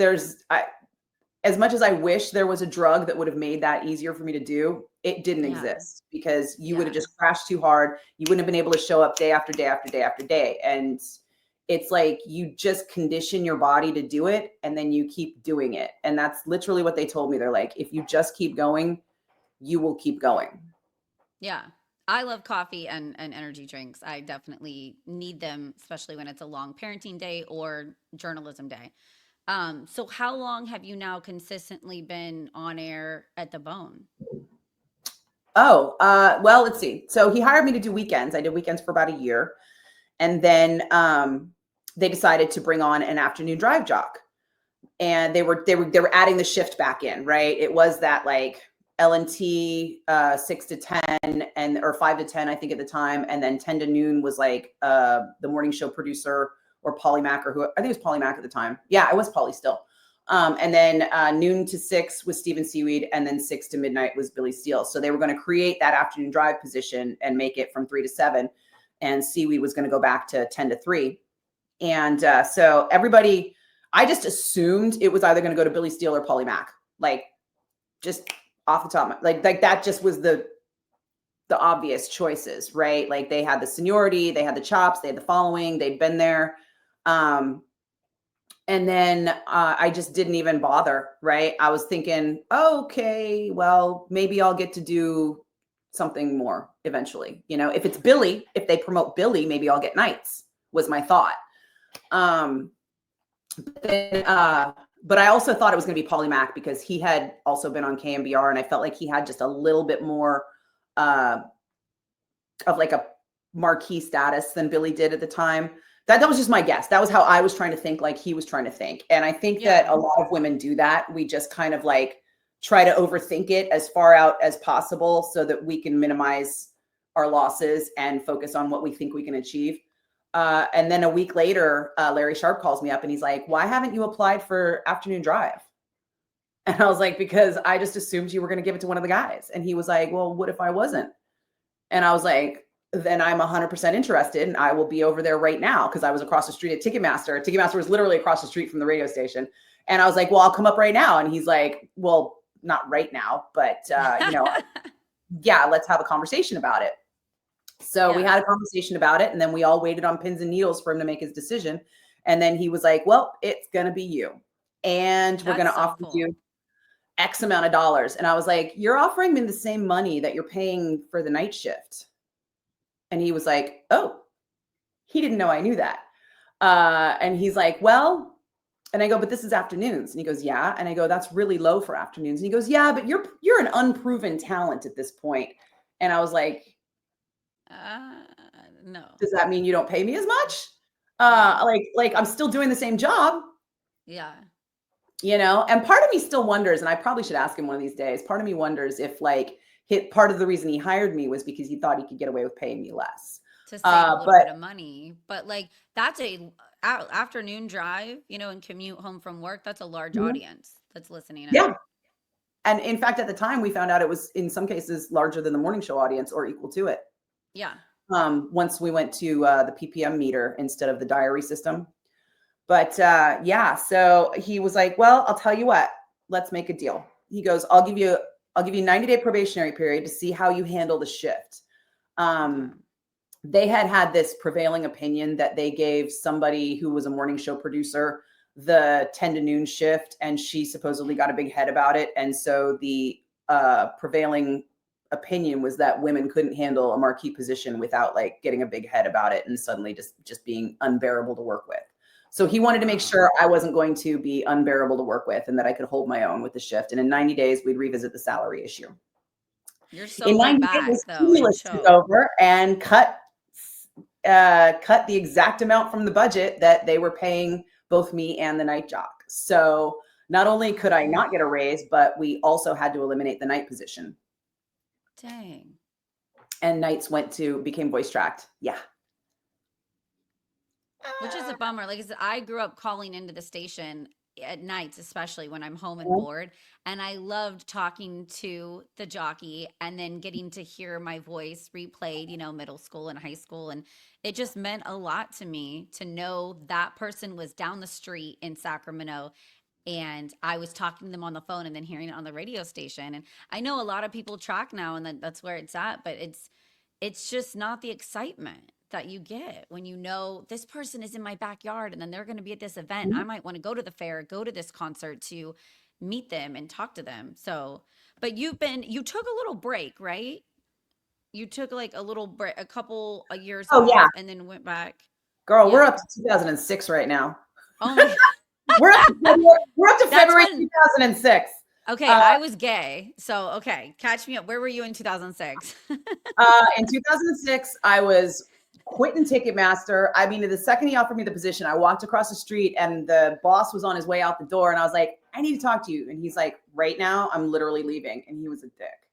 as much as I wish there was a drug that would have made that easier for me to do, it didn't Yeah. exist, because you would have Yeah. just crashed too hard. You wouldn't have been able to show up day after day after day after day. And it's like you just condition your body to do it, and then you keep doing it. And that's literally what they told me. They're like, if you just keep going, you will keep going. Yeah. I love coffee and energy drinks. I definitely need them, especially when it's a long parenting day or journalism day. So how long have you now consistently been on air at the Bone? Oh, well, let's see. So he hired me to do weekends. I did weekends for about a year. And then they decided to bring on an afternoon drive jock. And they were adding the shift back in, right? It was that like LNT 6 to 10 or 5 to 10, I think at the time. And then 10 to noon was like the morning show producer, or Polly Mack, or who, I think it was Polly Mack at the time. Yeah, it was Polly still. And then noon to 6 was Stephen Seaweed, and then 6 to midnight was Billy Steele. So they were going to create that afternoon drive position and make it from 3 to 7. And Seaweed was going to go back to 10 to 3. And so everybody, I just assumed it was either going to go to Billy Steele or Polly Mack, like just off the top, like that just was the obvious choices, right? Like they had the seniority, they had the chops, they had the following, they'd been there. And then I just didn't even bother, right? I was thinking, oh, okay, well, maybe I'll get to do something more eventually. If it's Billy, if they promote Billy, maybe I'll get nights, was my thought. But I also thought it was going to be Polly Mack, because he had also been on KMBR, and I felt like he had just a little bit more of like a marquee status than Billy did at the time. That was just my guess. That was how I was trying to think, like he was trying to think. And I think that a lot of women do that. We just kind of like try to overthink it as far out as possible, so that we can minimize our losses and focus on what we think we can achieve. And then a week later, Larry Sharp calls me up, and he's like, why haven't you applied for afternoon drive? And I was like, because I just assumed you were going to give it to one of the guys. And he was like, well, what if I wasn't? And I was like, then I'm 100% interested, and I will be over there right now, because I was across the street at Ticketmaster. Ticketmaster was literally across the street from the radio station. And I was like, well, I'll come up right now. And he's like, well, not right now, but yeah, let's have a conversation about it. So we had a conversation about it, and then we all waited on pins and needles for him to make his decision. And then he was like, well, it's going to be you, and we're going to offer you X amount of dollars. And I was like, you're offering me the same money that you're paying for the night shift. And he was like, oh, he didn't know I knew that. And he's like, well, And I go, but this is afternoons. And he goes, yeah. And I go, that's really low for afternoons. And he goes, yeah, but you're an unproven talent at this point. And I was like, Uh, no. does that mean you don't pay me as much? Yeah. Like I'm still doing the same job, Yeah. you know? And part of me still wonders, and I probably should ask him one of these days. Part of me wonders if like part of the reason he hired me was because he thought he could get away with paying me less. To save a little But bit of money. But like that's afternoon drive, and commute home from work. That's a large mhm, audience that's listening yeah. in. And in fact, at the time, we found out it was in some cases larger than the morning show audience or equal to it. Yeah. Once we went to the PPM meter instead of the diary system. But yeah, so he was like, "Well, I'll tell you what. Let's make a deal." He goes, "I'll give you 90-day probationary period to see how you handle the shift." Okay. They had this prevailing opinion that they gave somebody who was a morning show producer the 10 to noon shift, and she supposedly got a big head about it. And so the prevailing opinion was that women couldn't handle a marquee position without like getting a big head about it and suddenly just being unbearable to work with. So he wanted to make Oh, sure I wasn't going to be unbearable to work with and that I could hold my own with the shift. And in 90 days, we'd revisit the salary issue. you're so In laid 90 back days, though and Cumulus took chill. over and cut the exact amount from the budget that they were paying both me and the night jock. So not only could I Oh, not get a raise, but we also had to eliminate the night position. dang. And nights became voice tracked. Yeah. Which is a bummer. Like I said, I grew up calling into the station at nights, especially when I'm home and Mhm. bored. And I loved talking to the jockey and then getting to hear my voice replayed, middle school and high school. And it just meant a lot to me to know that person was down the street in Sacramento and I was talking to them on the phone and then hearing it on the radio station. And I know a lot of people track now and that's where it's at, but it's just not the excitement that you get when you know this person is in my backyard and then they're going to be at this event. I might want to go to the fair, go to this concert to meet them and talk to them. So, but you took a little break, right? You took like a little break, a couple of years Oh yeah, off and then went back. girl, we're Yeah. up to 2006 right now. Oh my, We're up to that's February when, 2006. okay, Uh, I was gay. So, okay, catch me up. Where were you in 2006? in 2006, I was quitting Ticketmaster. I mean, the second he offered me the position, I walked across the street and the boss was on his way out the door. And I was like, I need to talk to you. And he's like, right now, I'm literally leaving. And he was a dick.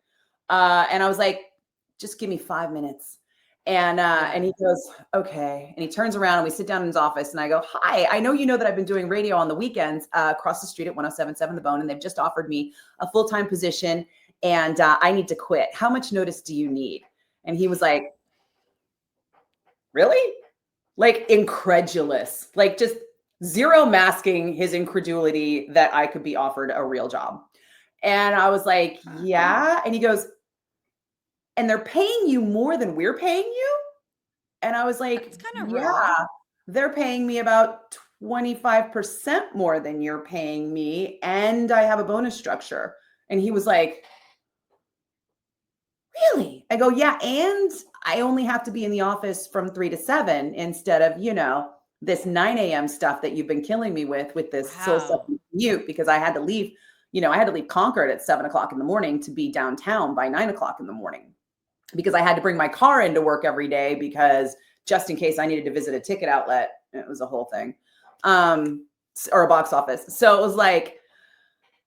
And I was like, just give me 5 minutes. And Yeah. he goes, okay. And he turns around and we sit down in his office and I go, hi, I know you know that I've been doing radio on the weekends across the street at 107.7 The Bone, and they've just offered me a full-time position and I need to quit. How much notice do you need? And he was like, really? Like incredulous, like just zero masking his incredulity that I could be offered a real job. And I was like, Huh. yeah. And he goes, and they're paying you more than we're paying you? And I was like, That's kind of rude. yeah, they're paying me about 25% more than you're paying me. And I have a bonus structure. And he was like, really? I go, yeah. And I only have to be in the office from 3 to 7 instead of, this 9 a.m. stuff that you've been killing me with this soul Wow. sucking commute because I had to leave, I had to leave Concord at 7 o'clock in the morning to be downtown by 9 o'clock in the morning because I had to bring my car into work every day because just in case I needed to visit a ticket outlet, it was a whole thing, or a box office. So it was like,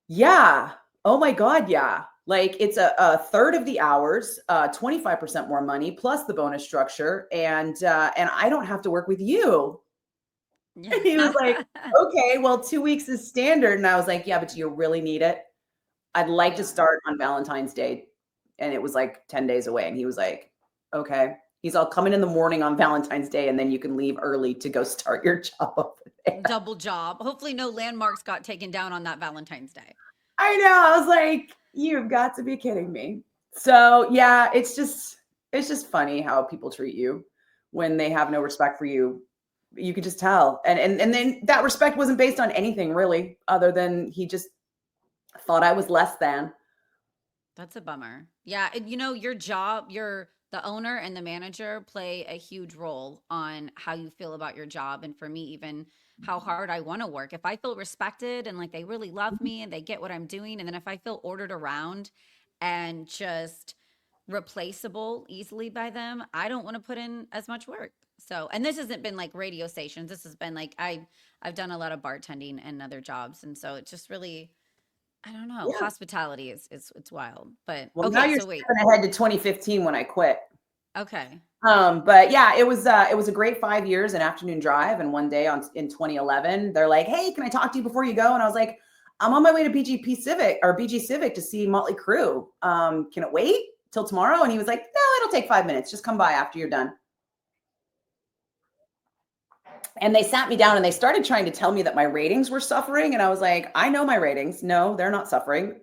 yeah. Oh my God. Yeah. Like it's a third of the hours, 25% more money plus the bonus structure. And I don't have to work with you. And he was like, Yeah. okay, well, 2 weeks is standard. And I was like, yeah, but do you really need it? I'd like to Yeah. start on Valentine's Day. And it was like 10 days away. And he was like, okay. He's all coming in the morning on Valentine's Day, and then you can leave early to go start your job over there. Double job. Hopefully no landmarks got taken down on that Valentine's Day. I know. I was like, you've got to be kidding me. So yeah, it's just funny how people treat you when they have no respect for you. You could just tell. And then that respect wasn't based on anything really, other than he just thought I was less than. That's a bummer. Yeah, your job, the owner and the manager play a huge role on how you feel about your job. And for me, even how hard I want to work. If I feel respected and like they really love me and they get what I'm doing, and then if I feel ordered around and just replaceable easily by them, I don't want to put in as much work. So, and this hasn't been like radio stations. This has been like I've done a lot of bartending and other jobs, and so it just really, I don't know. Yeah. Hospitality is it's wild. But Well, now okay, you're so wait. skipping ahead to 2015 when I quit. Okay. But yeah, it was a great 5 years, an afternoon drive. And one day in 2011, they're like, "Hey, can I talk to you before you go?" And I was like, "I'm on my way to BG Civic to see Motley Crue. Can it wait till tomorrow?" And he was like, "No, it'll take 5 minutes. Just come by after you're done." And they sat me down and they started trying to tell me that my ratings were suffering. And I was like, "I know my ratings. No, they're not suffering."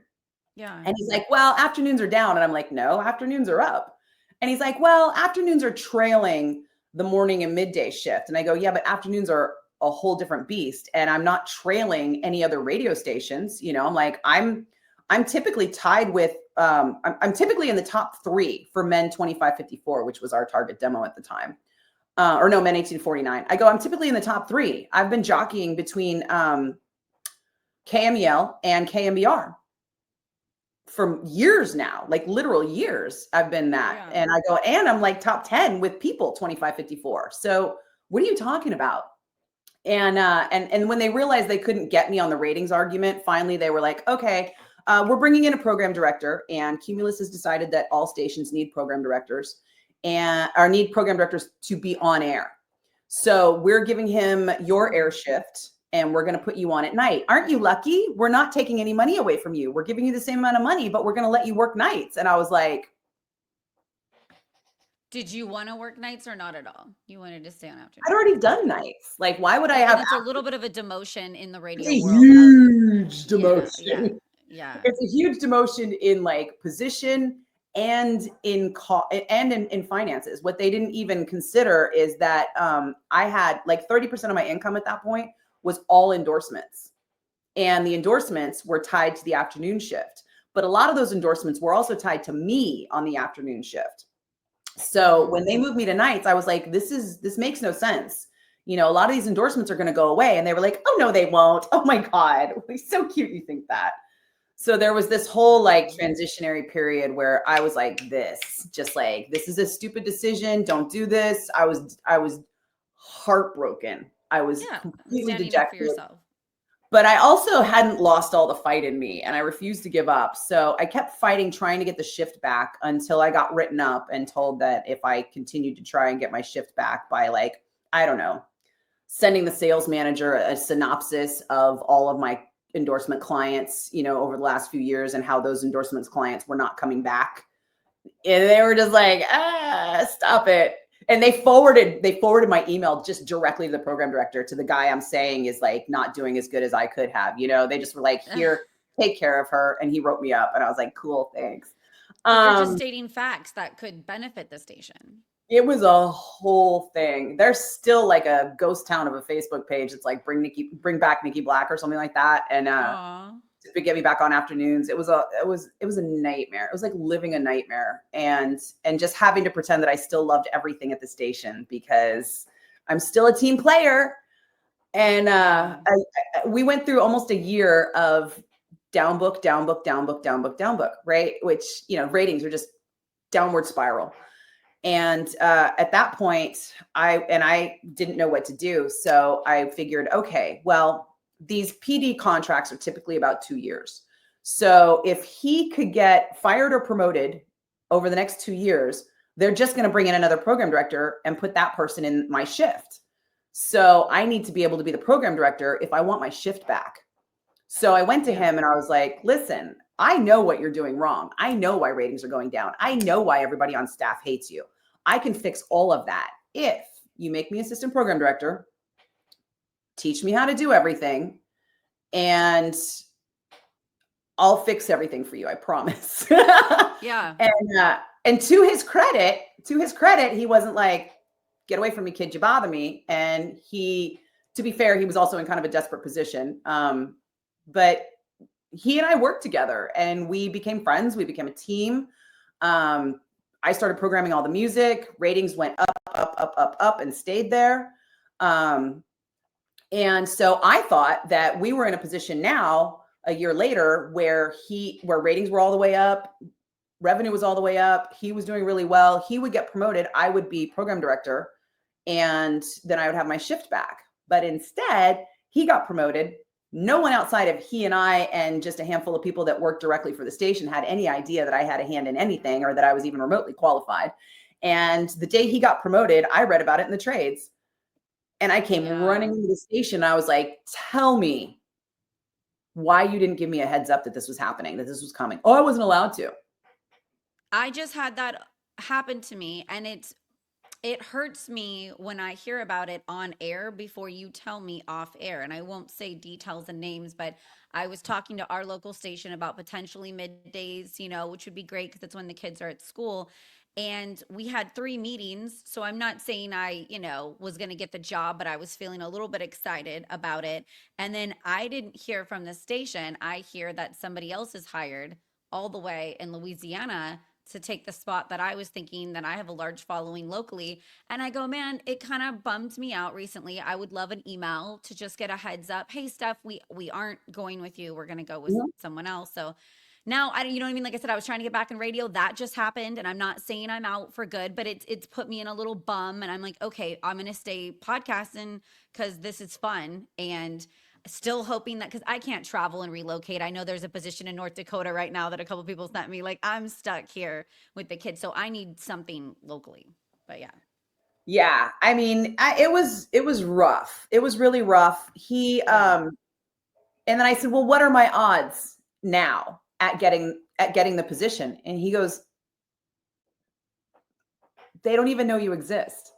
Yeah. And he's like, "Well, afternoons are down." And I'm like, "No, afternoons are up." And he's like, "Well, afternoons are trailing the morning and midday shift." And I go, "Yeah, but afternoons are a whole different beast. And I'm not trailing any other radio stations." I'm like, I'm typically tied with, I'm typically in the top 3 for men 25-54, which was our target demo at the time. Or no, men 18-49. I go, I'm typically in the top 3. I've been jockeying between KMEL and KMBR for years now, like literal years. I've been that. Yeah. And I go, and I'm like top 10 with people 25-54. So what are you talking about? And when they realized they couldn't get me on the ratings argument, finally they were like, "Okay, we're bringing in a program director, and Cumulus has decided that all stations need program directors need program directors to be on air. So we're giving him your air shift, and we're going to put you on at night. Aren't you lucky? We're not taking any money away from you. We're giving you the same amount of money, but we're going to let you work nights." And I was like, Did you want to work nights or not at all? You wanted to stay on I'd afternoons. already done nights. Like, why would I And have it's a little bit of a demotion in the It's radio a world of, huge yeah, yeah, demotion. yeah. It's a huge demotion in like position and in finances. What they didn't even consider is that I had like 30% of my income at that point was all endorsements. And the endorsements were tied to the afternoon shift. But a lot of those endorsements were also tied to me on the afternoon shift. So when they moved me to nights, I was like, this makes no sense. A lot of these endorsements are going to go away. And they were like, "Oh, no, they won't. Oh my God. It's so cute you think that." So there was this whole like transitionary period where I was like, just like, this is a stupid decision. Don't do this. I was heartbroken. I was Yeah, completely standing up for dejected. yourself. But I also hadn't lost all the fight in me, and I refused to give up. So I kept fighting, trying to get the shift back until I got written up and told that if I continued to try and get my shift back by like, I don't know, sending the sales manager a synopsis of all of my endorsement clients, over the last few years and how those endorsements clients were not coming back. And they were just like, stop it. And they forwarded my email just directly to the program director, to the guy I'm saying is like not doing as good as I could have. They just were like, "Here, take care of her." And he wrote me up, and I was like, "Cool, thanks." But you're just stating facts that could benefit the station. It was a whole thing. There's still like a ghost town of a Facebook page. It's like bring back Nikki Blakk or something like that. And Aw. to get me back on afternoons. It was a nightmare. It was like living a nightmare, and just having to pretend that I still loved everything at the station because I'm still a team player. And we went through almost a year of down book, down book, down book, down book, down book, right? Which, ratings are just downward spiral. And at that point, I didn't know what to do. So I figured, okay, well, these PD contracts are typically about 2 years. So if he could get fired or promoted over the next 2 years, they're just going to bring in another program director and put that person in my shift. So I need to be able to be the program director if I want my shift back. So I went to him and I was like, "Listen, I know what you're doing wrong. I know why ratings are going down. I know why everybody on staff hates you. I can fix all of that if you make me assistant program director, teach me how to do everything, and I'll fix everything for you. I promise." Yeah. And to his credit, he wasn't like, "Get away from me, kid, you bother me." And to be fair, he was also in kind of a desperate position. But he and I worked together and we became friends. We became a team. I started programming all the music. Ratings went up, up, up, up, up, and stayed there. And so I thought that we were in a position now, a year later, where ratings were all the way up, revenue was all the way up. He was doing really well. He would get promoted. I would be program director, and then I would have my shift back. But instead, he got promoted. No one outside of he and I and just a handful of people that worked directly for the station had any idea that I had a hand in anything or that I was even remotely qualified. And the day he got promoted, I read about it in the trades. And I came running into the station. I was like, tell me why you didn't give me a heads up that this was happening, that this was coming. Oh, I wasn't allowed to. I just had that happen to me, and it hurts me when I hear about it on air before you tell me off air. And I won't say details and names, but I was talking to our local station about potentially middays, which would be great because it's when the kids are at school. And we had 3 meetings. So I'm not saying I, was going to get the job, but I was feeling a little bit excited about it. And then I didn't hear from the station. I hear that somebody else is hired all the way in Louisiana to take the spot that I was thinking, that I have a large following locally. And I go, man, it kind of bummed me out recently. I would love an email to just get a heads up. Hey, Steph, we aren't going with you. We're going to go with someone else. So now you know what I mean? Like I said, I was trying to get back in radio. That just happened. And I'm not saying I'm out for good, but it's put me in a little bum. And I'm like, okay, I'm going to stay podcasting because this is fun. And still hoping that, because I can't travel and relocate. I know there's a position in North Dakota right now that a couple people sent me. Like, I'm stuck here with the kids, so I need something locally. But Yeah, I mean, it was rough. It was really rough. And then I said, well, what are my odds now at getting the position? And he goes, they don't even know you exist.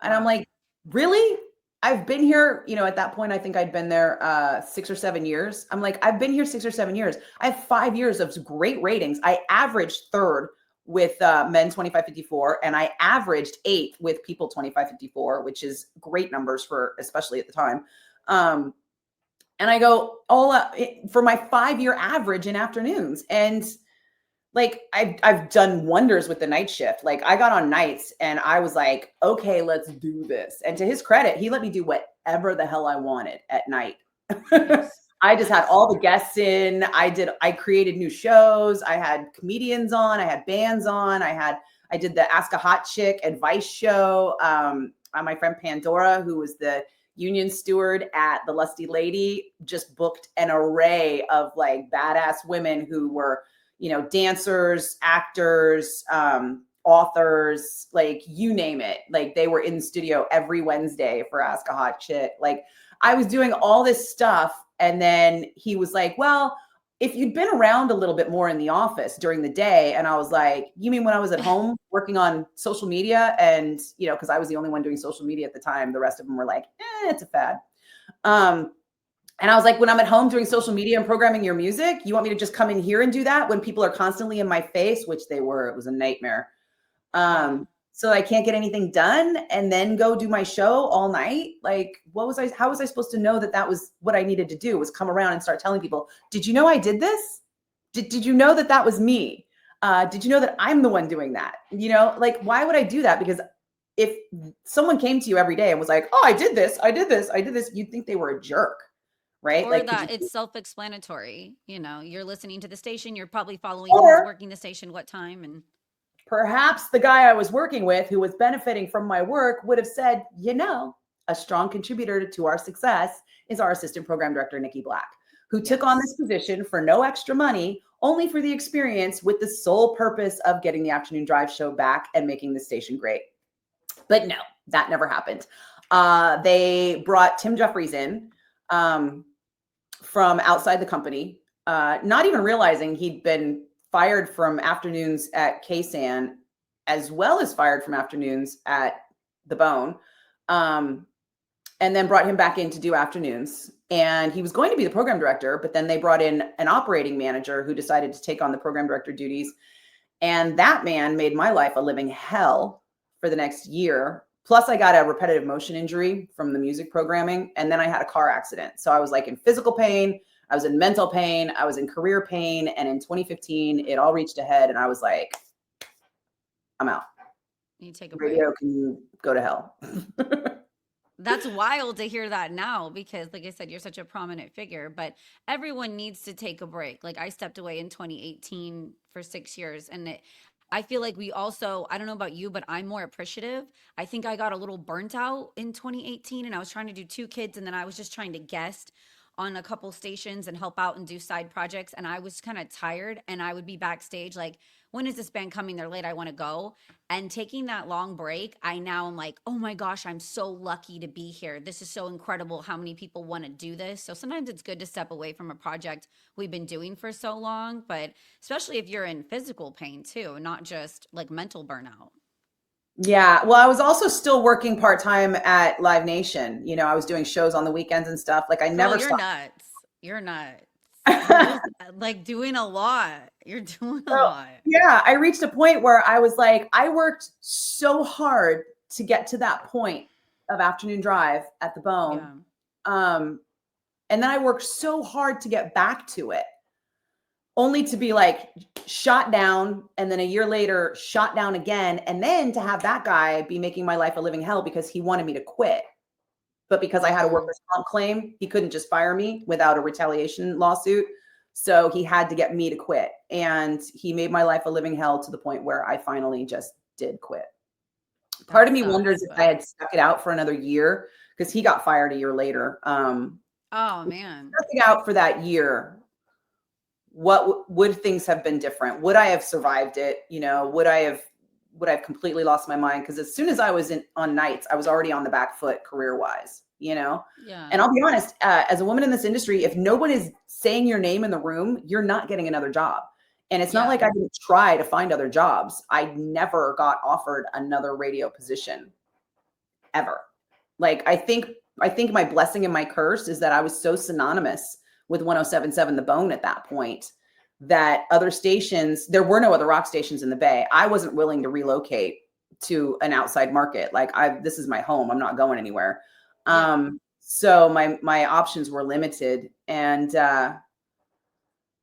And I'm like, really? I've been here, at that point, I think I'd been there 6 or 7 years. I'm like, I've been here 6 or 7 years. I have 5 years of great ratings. I averaged third with men 25-54, and I averaged eighth with people 25-54, which is great numbers for, especially at the time. And I go for my 5-year average in afternoons. And like I've done wonders with the night shift. Like I got on nights and I was like, okay, let's do this. And to his credit, he let me do whatever the hell I wanted at night. nice. I just had all the guests in. I created new shows. I had comedians on, I had bands on. I did the Ask a Hot Chick advice show. My friend Pandora, who was the union steward at the Lusty Lady, just booked an array of like badass women who were, dancers, actors, authors, like you name it. Like they were in the studio every Wednesday for Ask a Hot Chick. Like I was doing all this stuff. And then he was like, well, if you'd been around a little bit more in the office during the day. And I was like, you mean when I was at home working on social media? And, because I was the only one doing social media at the time. The rest of them were like, it's a fad. And I was like, when I'm at home doing social media and programming your music, you want me to just come in here and do that when people are constantly in my face, which they were. It was a nightmare. So I can't get anything done and then go do my show all night. Like, how was I supposed to know that that was what I needed to do, was come around and start telling people, did you know I did this? Did you know that was me? Did you know that I'm the one doing that? Like, why would I do that? Because if someone came to you every day and was like, oh, I did this, you'd think they were a jerk. Right? Or Like that it's self-explanatory. You're listening to the station, you're probably following who's working the station, what time. And perhaps the guy I was working with who was benefiting from my work would have said, a strong contributor to our success is our assistant program director, Nikki Blakk, who took on this position for no extra money, only for the experience, with the sole purpose of getting the afternoon drive show back and making the station great. But no, that never happened. They brought Tim Jeffries in from outside the company, not even realizing he'd been fired from afternoons at KSAN, as well as fired from afternoons at The Bone, and then brought him back in to do afternoons. And he was going to be the program director, but then they brought in an operating manager who decided to take on the program director duties. And that man made my life a living hell for the next year. Plus, I got a repetitive motion injury from the music programming, and then I had a car accident. So I was like in physical pain, I was in mental pain, I was in career pain, and in 2015, it all reached a head, and I was like, I'm out. You take a break. Radio can go to hell. That's wild to hear that now because, like I said, you're such a prominent figure, but everyone needs to take a break. Like I stepped away in 2018 for 6 years, and I feel like we also, I don't know about you, but I'm more appreciative. I think I got a little burnt out in 2018 and I was trying to do two kids, and then I was just trying to guest on a couple stations and help out and do side projects. And I was kind of tired, and I would be backstage like, when is this band coming? They're late. I want to go. And taking that long break, I now am like, oh my gosh, I'm so lucky to be here. This is so incredible how many people want to do this. So sometimes it's good to step away from a project we've been doing for so long, but especially if you're in physical pain too, not just like mental burnout. Yeah. Well, I was also still working part-time at Live Nation. I was doing shows on the weekends and stuff. Like I Girl, never you're stopped. nuts. You're nuts. You're like doing a lot. You're doing a So, lot. yeah, I reached a point where I was like, I worked so hard to get to that point of afternoon drive at the Bone. Yeah. Um, and then I worked so hard to get back to it, only to be like shot down. And then a year later, shot down again. And then to have that guy be making my life a living hell because he wanted me to quit. But because I had a Mm, workers' comp claim, he couldn't just fire me without a retaliation lawsuit. So he had to get me to quit. And he made my life a living hell to the point where I finally just did quit. Part that of me wonders sucks, if I but had stuck it out for another year, because he got fired a year later. oh man. Stuck it out for that year, what would things have been different? Would I have survived it? Would I have completely lost my mind? Because as soon as I was on nights, I was already on the back foot career wise. Yeah. And I'll be honest, as a woman in this industry, if no one is saying your name in the room, you're not getting another job. And it's not Yeah. like I didn't try to find other jobs. I never got offered another radio position ever. Like I think my blessing and my curse is that I was so synonymous with 1077 The Bone at that point that other stations, there were no other rock stations in the Bay. I wasn't willing to relocate to an outside market. Like this is my home. I'm not going anywhere. Yeah. So my options were limited. And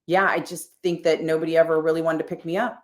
yeah, I just think that nobody ever really wanted to pick me up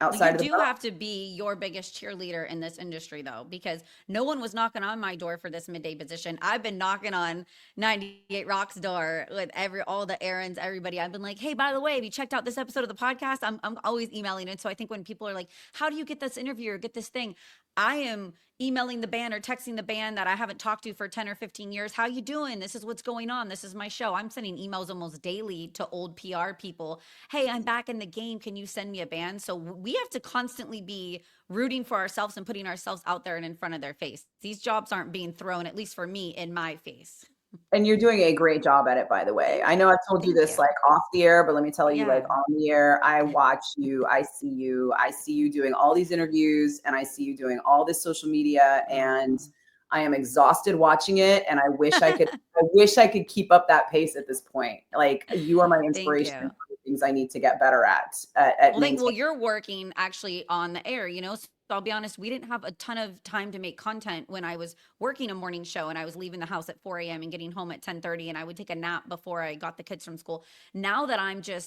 Well, you outside of the do Bone. have to be your biggest cheerleader in this industry, though, because no one was knocking on my door for this midday position. I've been knocking on 98 Rock's door with all the errands, everybody. I've been like, hey, by the way, have you checked out this episode of the podcast? I'm always emailing it. So I think when people are like, how do you get this interview or get this thing? I am emailing the band or texting the band that I haven't talked to for 10 or 15 years. How you doing? This is what's going on. This is my show. I'm sending emails almost daily to old PR people. Hey, I'm back in the game. Can you send me a band? So we have to constantly be rooting for ourselves and putting ourselves out there and in front of their face. These jobs aren't being thrown, at least for me, in my face. And you're doing a great job at it, by the way. Thank I you. know I've told you Thank this you. like off the air, but let me tell you, like Yeah. on the air, I watch you, I see you doing all these interviews, and I see you doing all this social media, and Oh. I am exhausted watching it. And I wish I could keep up that pace at this point. Like you are my Thank inspiration for you. the things I need to get better at Well, maintaining. you're working actually on the air, So I'll be honest, we didn't have a ton of time to make content when I was working a morning show and I was leaving the house at 4 a.m. and getting home at 10:30, and I would take a nap before I got the kids from school. Now that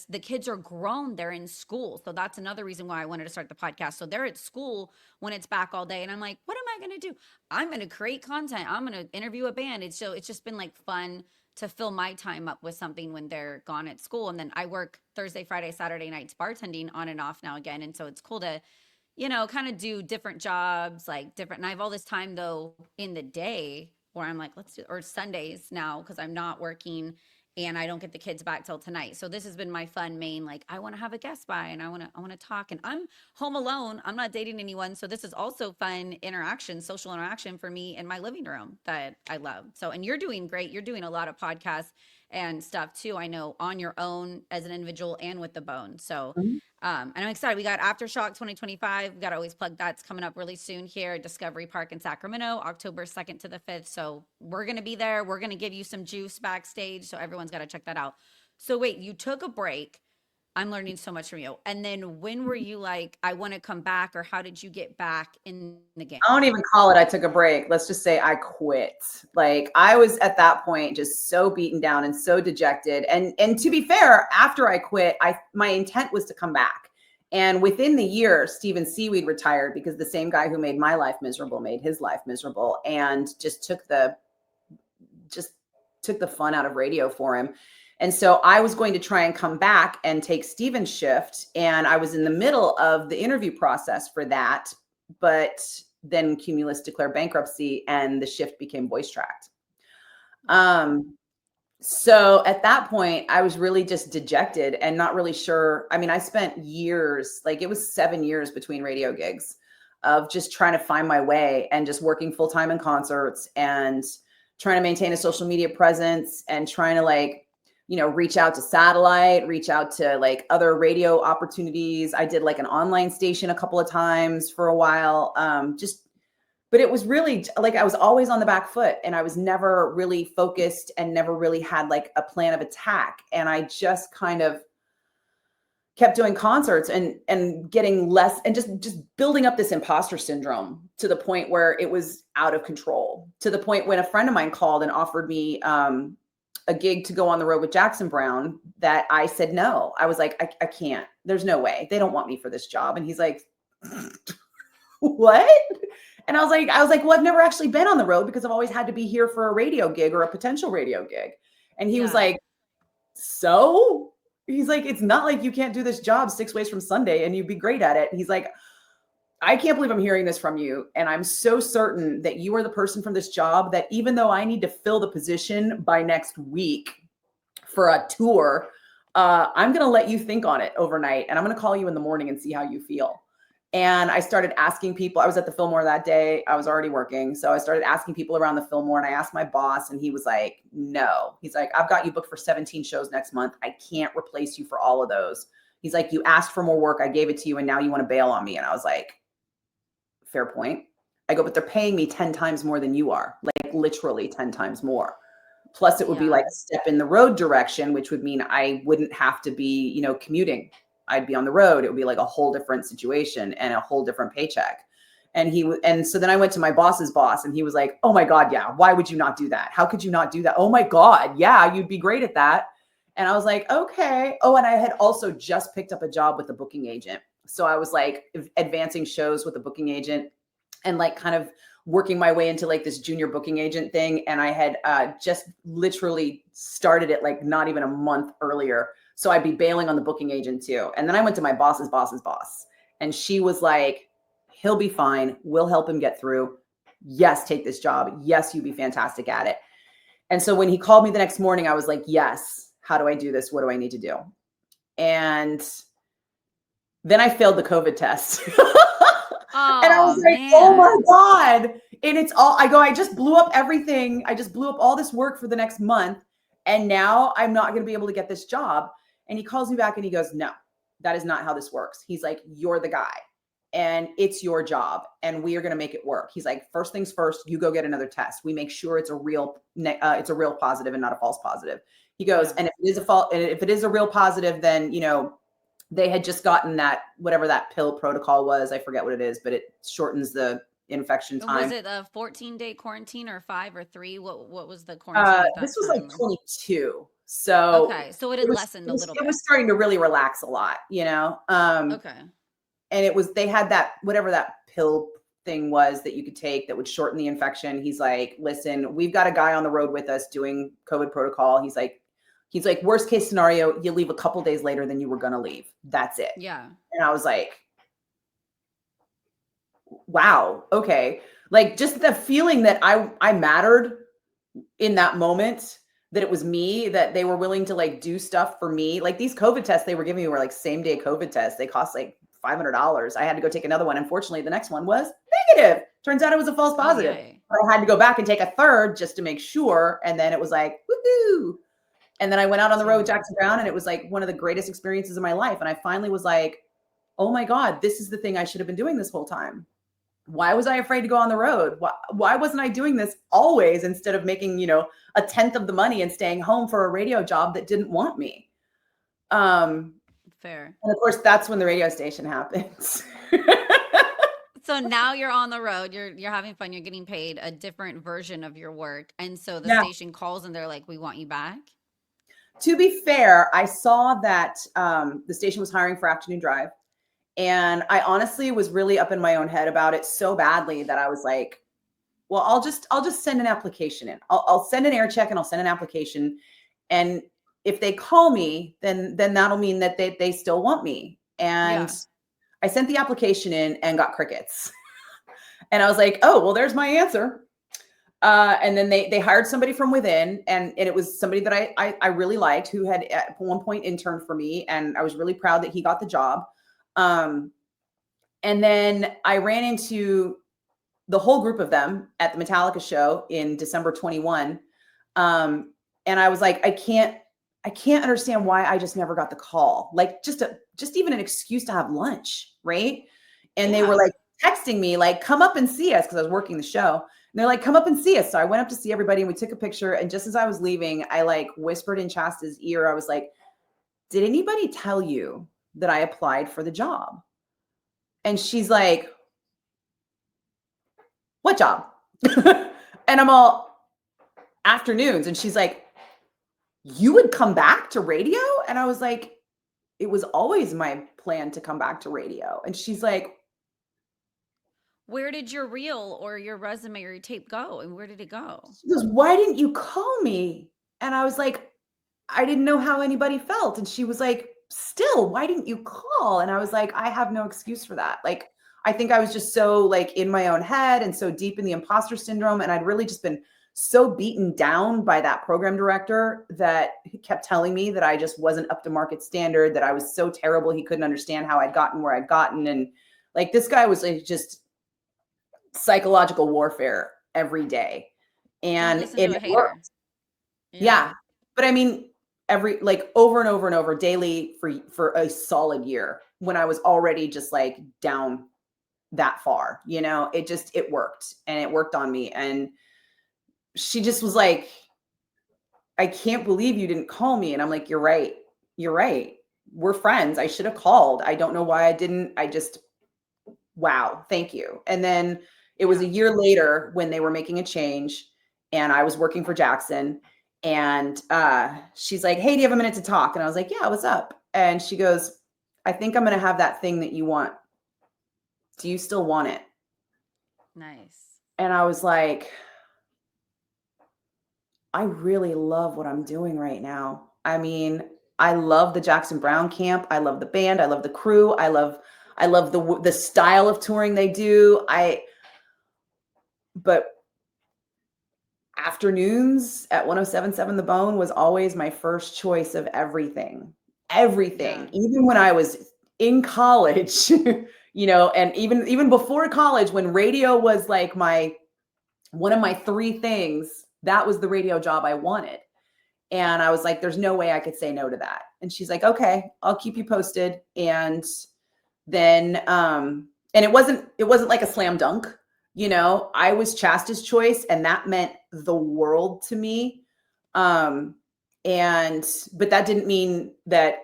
the kids are grown, they're in school. So that's another reason why I wanted to start the podcast. So they're at school when it's back all day. And I'm like, what am I going to do? I'm going to create content. I'm going to interview a band. It's just been like fun to fill my time up with something when they're gone at school. And then I work Thursday, Friday, Saturday nights bartending on and off now again. And so it's cool to, kind of do different jobs, like different. And I have all this time though in the day where I'm like, let's do, or Sundays now because I'm not working and I don't get the kids back till tonight. So this has been my fun main, like I want to have a guest by and I want to talk, and I'm home alone. I'm not dating anyone. So this is also fun interaction, social interaction for me in my living room that I love. So, and you're doing great. You're doing a lot of podcasts and stuff too. I know on your own as an individual and with the Bone. So Mhm. and I'm excited. We got Aftershock 2025. We got to always plug that's coming up really soon here at Discovery Park in Sacramento, October 2nd to the 5th. So we're going to be there. We're going to give you some juice backstage. So everyone's got to check that out. So wait, you took a break. I'm learning so much from you. And then when were you like, I want to come back, or how did you get back in the game? I don't even call it I took a break. Let's just say I quit. Like I was at that point just so beaten down and so dejected. And to be fair, after I quit, my intent was to come back. And within the year, Steven Seaweed retired because the same guy who made my life miserable made his life miserable, and just took the fun out of radio for him. And so I was going to try and come back and take Steven's shift. And I was in the middle of the interview process for that. But then Cumulus declared bankruptcy and the shift became voice tracked. So at that point, I was really just dejected and not really sure. I mean, I spent years, like it was 7 years between radio gigs of just trying to find my way and just working full time in concerts and trying to maintain a social media presence and trying to like, reach out to satellite, reach out to like other radio opportunities. I did like an online station a couple of times for a while. But it was really like I was always on the back foot and I was never really focused and never really had like a plan of attack. And I just kind of kept doing concerts and getting less and just building up this imposter syndrome to the point where it was out of control, to the point when a friend of mine called and offered me a gig to go on the road with Jackson Brown that I said no. I was like, I can't. There's no way. They don't want me for this job. And he's like, what? And I was like, well, I've never actually been on the road because I've always had to be here for a radio gig or a potential radio gig. And he was like, so? He's like, it's not like you can't do this job 6 ways from Sunday and you'd be great at it. And he's like, I can't believe I'm hearing this from you. And I'm so certain that you are the person from this job that even though I need to fill the position by next week for a tour, I'm going to let you think on it overnight. And I'm going to call you in the morning and see how you feel. And I started asking people. I was at the Fillmore that day. I was already working. So I started asking people around the Fillmore, and I asked my boss, and he was like, no. He's like, I've got you booked for 17 shows next month. I can't replace you for all of those. He's like, you asked for more work. I gave it to you. And now you want to bail on me. And I was like, fair point. I go, but they're paying me 10 times more than you are, like literally 10 times more. Plus it would be like a step in the road direction, which would mean I wouldn't have to be, commuting. I'd be on the road. It would be like a whole different situation and a whole different paycheck. And so then I went to my boss's boss and he was like, oh my God, yeah. Why would you not do that? How could you not do that? Oh my God. Yeah. You'd be great at that. And I was like, okay. Oh, and I had also just picked up a job with a booking agent. So I was like advancing shows with a booking agent and like kind of working my way into like this junior booking agent thing. And I had just literally started it like not even a month earlier. So I'd be bailing on the booking agent too. And then I went to my boss's boss's boss. And she was like, he'll be fine. We'll help him get through. Yes, take this job. Yes, you'd be fantastic at it. And so when he called me the next morning, I was like, yes, how do I do this? What do I need to do? And then I failed the COVID test. And I was like, oh my God. And it's all, I just blew up everything. I just blew up all this work for the next month. And now I'm not going to be able to get this job. And he calls me back and he goes, no, that is not how this works. He's like, you're the guy and it's your job and we are going to make it work. He's like, first things first, you go get another test. We make sure it's a real positive and not a false positive. He goes, and if it is a real positive, then, they had just gotten that, whatever that pill protocol was. I forget what it is, but it shortens the infection time. Was it a 14-day quarantine or 5 or 3? What was the quarantine? This was like 22. So okay, so it had lessened a little bit. It was starting to really relax a lot, Okay. And they had that, whatever that pill thing was that you could take that would shorten the infection. He's like, listen, we've got a guy on the road with us doing COVID protocol. He's like, worst case scenario, you leave a couple days later than you were going to leave. That's it. Yeah. And I was like, wow. Okay. Like just the feeling that I mattered in that moment, that it was me, that they were willing to like do stuff for me. Like these COVID tests they were giving me were like same day COVID tests. They cost like $500. I had to go take another one. Unfortunately, the next one was negative. Turns out it was a false positive. Okay. I had to go back and take a third just to make sure. And then it was like, woohoo. And then I went out on the road with Jackson Brown and it was like one of the greatest experiences of my life. And I finally was like, oh my God, this is the thing I should have been doing this whole time. Why was I afraid to go on the road? Why wasn't I doing this always instead of making, a tenth of the money and staying home for a radio job that didn't want me? Fair. And of course, that's when the radio station happens. So now you're on the road, you're having fun, you're getting paid a different version of your work. And so the station calls and they're like, we want you back. To be fair, I saw that the station was hiring for afternoon drive. And I honestly was really up in my own head about it so badly that I was like, well, I'll just send an application in. I'll send an air check and I'll send an application. And if they call me, then that'll mean that they still want me. And Yeah. I sent the application in and got crickets. And I was like, oh, well, there's my answer. And then they hired somebody from within, and it was somebody that I really liked, who had at one point interned for me, and I was really proud that he got the job. Um, and then I ran into the whole group of them at the Metallica show in December 21. And I was like, I can't understand why I just never got the call. Like just even an excuse to have lunch, right? And they were Yeah. like texting me, like, come up and see us, because I was working the show. And they're like, come up and see us. So I went up to see everybody and we took a picture. And just as I was leaving, I like whispered in Chasta's ear, I was like, did anybody tell you that I applied for the job? And she's like, what job? And I'm all, afternoons. And she's like, you would come back to radio? And I was like, it was always my plan to come back to radio. And she's like, Where did your reel or your resume or your tape go? And where did it go? she goes, why didn't you call me? And I was like, I didn't know how anybody felt. And she was like, still, why didn't you call? And I was like, I have no excuse for that. Like, I think I was just so like in my own head and so deep in the imposter syndrome. And I'd really just been so beaten down by that program director that he kept telling me that I just wasn't up to market standard, that I was so terrible. He couldn't understand how I'd gotten where I'd gotten. And like, this guy was like just psychological warfare every day. Don't And listen to it a hater. worked. Yeah. Yeah. But I mean, every like over and over and over daily for a solid year, when I was already just like down that far, it worked, and it worked on me. And she just was like, I can't believe you didn't call me. And I'm like, you're right. You're right. We're friends. I should have called. I don't know why I didn't. Wow, thank you. And then it was Yeah. a year later when they were making a change, and I was working for Jackson, and she's like, hey, do you have a minute to talk? And I was like, yeah, what's up? And she goes, I think I'm going to have that thing that you want. Do you still want it? Nice. And I was like, I really love what I'm doing right now. I mean, I love the Jackson Brown camp. I love the band. I love the crew. I love the style of touring they do. But afternoons at 1077 The Bone was always my first choice of everything. Yeah. Everything. Even when I was in college, and even before college, when radio was like one of my three things, that was the radio job I wanted. And I was like, there's no way I could say no to that. And she's like, okay, I'll keep you posted. And then and it wasn't like a slam dunk. I was Chasta's choice, and that meant the world to me. But that didn't mean that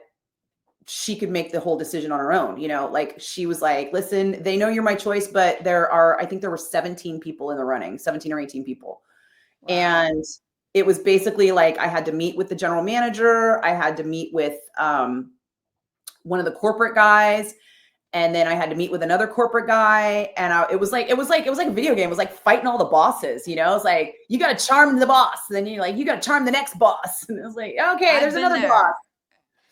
she could make the whole decision on her own. Like, she was like, listen, they know you're my choice, but I think there were 17 people in the running, 17 or 18 people. Wow. And it was basically like, I had to meet with the general manager. I had to meet with one of the corporate guys. And then I had to meet with another corporate guy. And it was like a video game. It was like fighting all the bosses, It was like, you got to charm the boss. And then you got to charm the next boss. And it was like, okay, I've there's been another boss. there.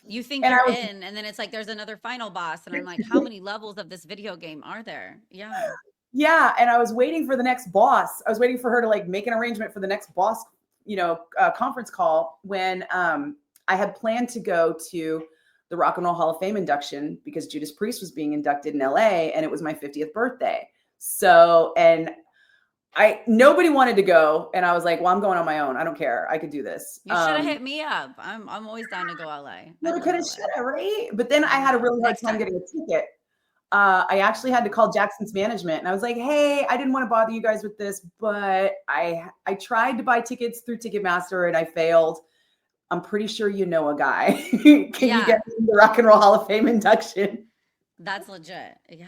You think And I you're was, in, and then it's like there's another final boss. And I'm like, how many levels of this video game are there? Yeah. yeah. And I was waiting for the next boss. I was waiting for her to like make an arrangement for the next boss, conference call, when I had planned to go to the Rock and Roll Hall of Fame induction, because Judas Priest was being inducted in LA, and it was my 50th birthday. So, and nobody wanted to go. And I was like, well, I'm going on my own. I don't care. I could do this. You should have hit me up. I'm always down to go LA. I Coulda, love coulda, LA. shoulda, right? But then I I had a know. really hard Next time time. getting a ticket. I actually had to call Jackson's management, and I was like, hey, I didn't want to bother you guys with this, but I tried to buy tickets through Ticketmaster and I failed. I'm pretty sure you know a guy. Can you get Yeah, me the Rock and Roll Hall of Fame induction? that's legit. Yeah.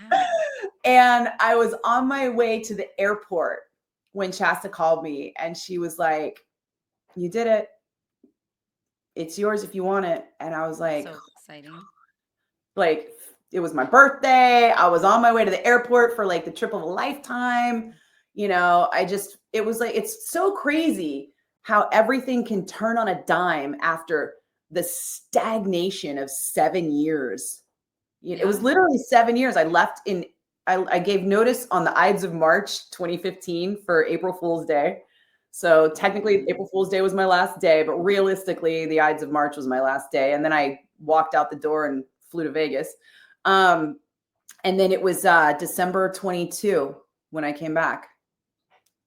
And I was on my way to the airport when Shasta called me, and she was like, you did it. It's yours if you want it. And I was So exciting. like, it was my birthday. I was on my way to the airport for like the trip of a lifetime. You know, it was like, it's so crazy how everything can turn on a dime after the stagnation of 7 years. It was Yeah. literally 7 years. I gave notice on the Ides of March 2015 for April Fool's Day. So technically April Fool's Day was my last day, but realistically the Ides of March was my last day. And then I walked out the door and flew to Vegas. And then it was December 22 when I came back.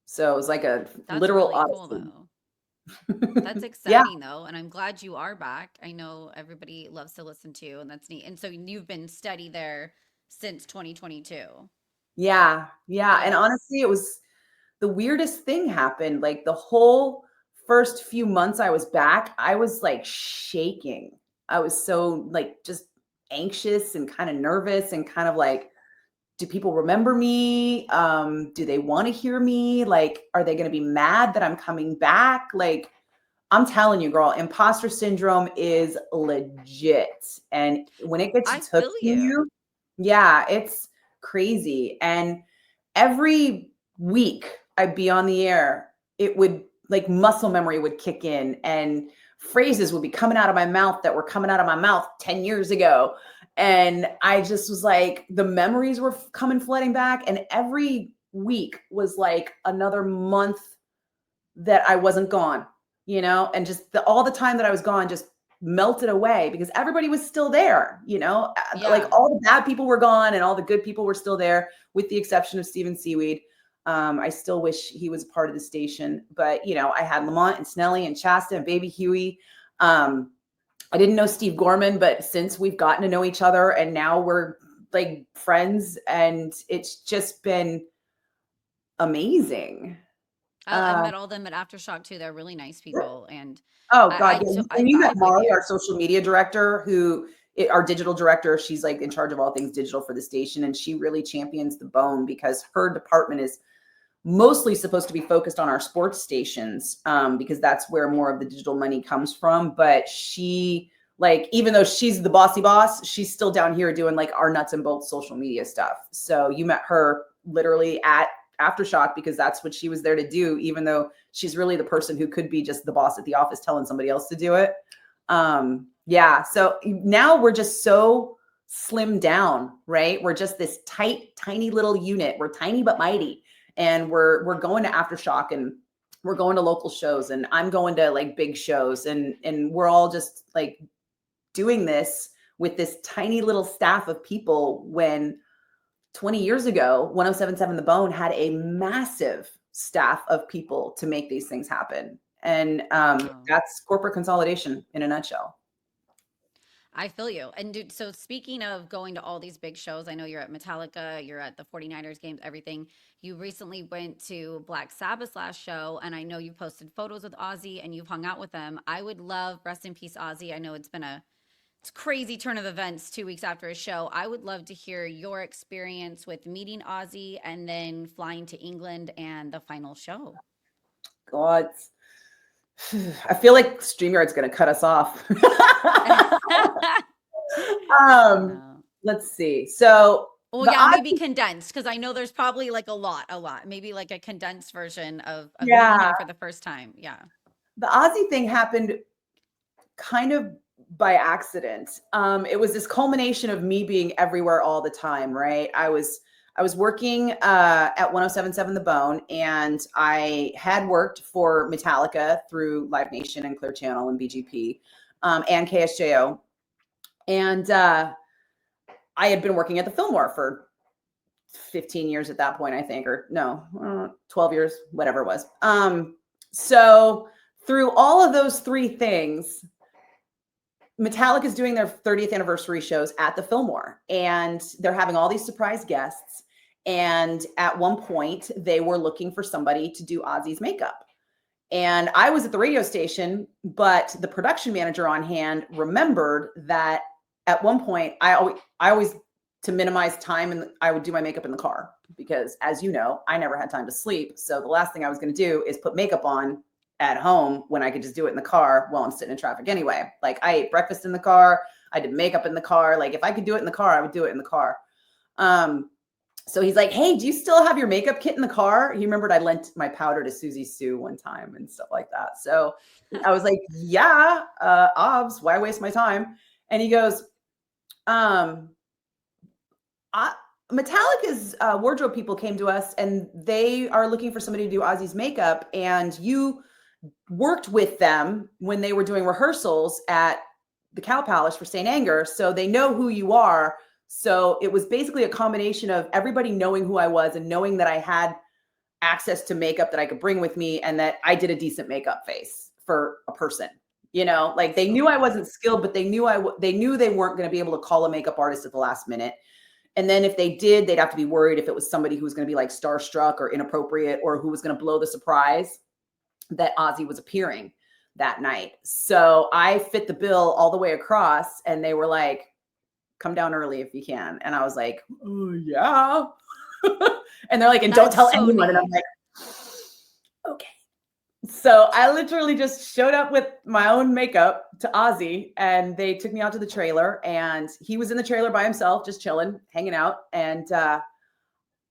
So it was like a That's literal really cool odyssey. though. That's Yeah. exciting though, and I'm glad you are back. I know everybody loves to listen to you, and that's neat. And so you've been steady there since 2022. Yeah. Yeah. And Good. honestly, it was the weirdest thing happened. Like the whole first few months I was back, I was like shaking. I was so like just anxious and kind of nervous and kind of like, do people remember me? Do they want to hear me? Like, are they going to be mad that I'm coming back? Like, I'm telling you, girl, imposter syndrome is legit. And when it gets I to feel hooking you. you, yeah, it's crazy. And every week I'd be on the air, it would like muscle memory would kick in and phrases would be coming out of my mouth that were coming out of my mouth 10 years ago. And I just was like, the memories were coming flooding back. And every week was like another month that I wasn't gone, you know, and just all the time that I was gone just melted away because everybody was still there, you know, like Yeah. all the bad people were gone and all the good people were still there with the exception of Steven Seaweed. I still wish he was part of the station, but you know, I had Lamont and Snelly and Shasta and Baby Huey. I didn't know Steve Gorman, but since we've gotten to know each other and now we're like friends and it's just been amazing. I've Uh, met all of them at Aftershock too. They're really nice people, and Oh I God, I, yeah. to- I And you met vibe with Molly, our you. social media director, our digital director. She's like in charge of all things digital for the station, and she really champions the bone because her department is mostly supposed to be focused on our sports stations, because that's where more of the digital money comes from. But she, like, even though she's the bossy boss, she's still down here doing like our nuts and bolts social media stuff. So you met her literally at Aftershock because that's what she was there to do, even though she's really the person who could be just the boss at the office telling somebody else to do it. Yeah. So now we're just so slimmed down, right? We're just this tight, tiny little unit. We're tiny but mighty. And we're going to Aftershock and we're going to local shows and I'm going to like big shows and we're all just like doing this with this tiny little staff of people when 20 years ago, 1077 The Bone had a massive staff of people to make these things happen. And Wow. that's corporate consolidation in a nutshell. I feel you. And dude, so speaking of going to all these big shows, I know you're at Metallica, you're at the 49ers games, everything. You recently went to Black Sabbath's last show, and I know you posted photos with Ozzy and you've hung out with them. I would love, rest in peace, Ozzy. I know it's crazy turn of events 2 weeks after a show. I would love to hear your experience with meeting Ozzy and then flying to England and the final show. God, I feel like StreamYard's going to cut us off. I um, know. let's see. So Well, the yeah, odd, maybe condensed because I know there's probably like a lot. Maybe like a condensed version of meeting yeah, him for the first time. Yeah. the Ozzy thing happened kind of by accident. It was this culmination of me being everywhere all the time, right? I was working at 1077 The Bone, and I had worked for Metallica through Live Nation and Clear Channel and BGP, and KSJO. And I had been working at the Fillmore for 15 years at that point, I think, or no, 12 years, whatever it was. So through all of those three things, Metallica is doing their 30th anniversary shows at the Fillmore, and they're having all these surprise guests. And at one point, they were looking for somebody to do Ozzy's makeup. And I was at the radio station, but the production manager on hand remembered that at one point, I always to minimize time, and I would do my makeup in the car because, as you know, I never had time to sleep. So the last thing I was going to do is put makeup on at home when I could just do it in the car while I'm sitting in traffic anyway. Like I ate breakfast in the car. I did makeup in the car. Like if I could do it in the car, I would do it in the car. So he's like, hey, do you still have your makeup kit in the car? He remembered I lent my powder to Susie Sue one time and stuff like that. So I was like, yeah, obs, why waste my time? And he goes, Metallica's wardrobe people came to us and they are looking for somebody to do Ozzy's makeup. And you worked with them when they were doing rehearsals at the Cow Palace for St. Anger. So they know who you are. So it was basically a combination of everybody knowing who I was and knowing that I had access to makeup that I could bring with me and that I did a decent makeup face for a person. You know, like they knew I wasn't skilled, but they knew they weren't going to be able to call a makeup artist at the last minute. And then if they did, they'd have to be worried if it was somebody who was going to be like starstruck or inappropriate or who was going to blow the surprise that Ozzy was appearing that night. So I fit the bill all the way across and they were like, come down early if you can. And I was like, oh yeah. And they're like, and don't tell anyone. Neat. And I'm like, okay. So I literally just showed up with my own makeup to Ozzy and they took me out to the trailer and he was in the trailer by himself, just chilling, hanging out. And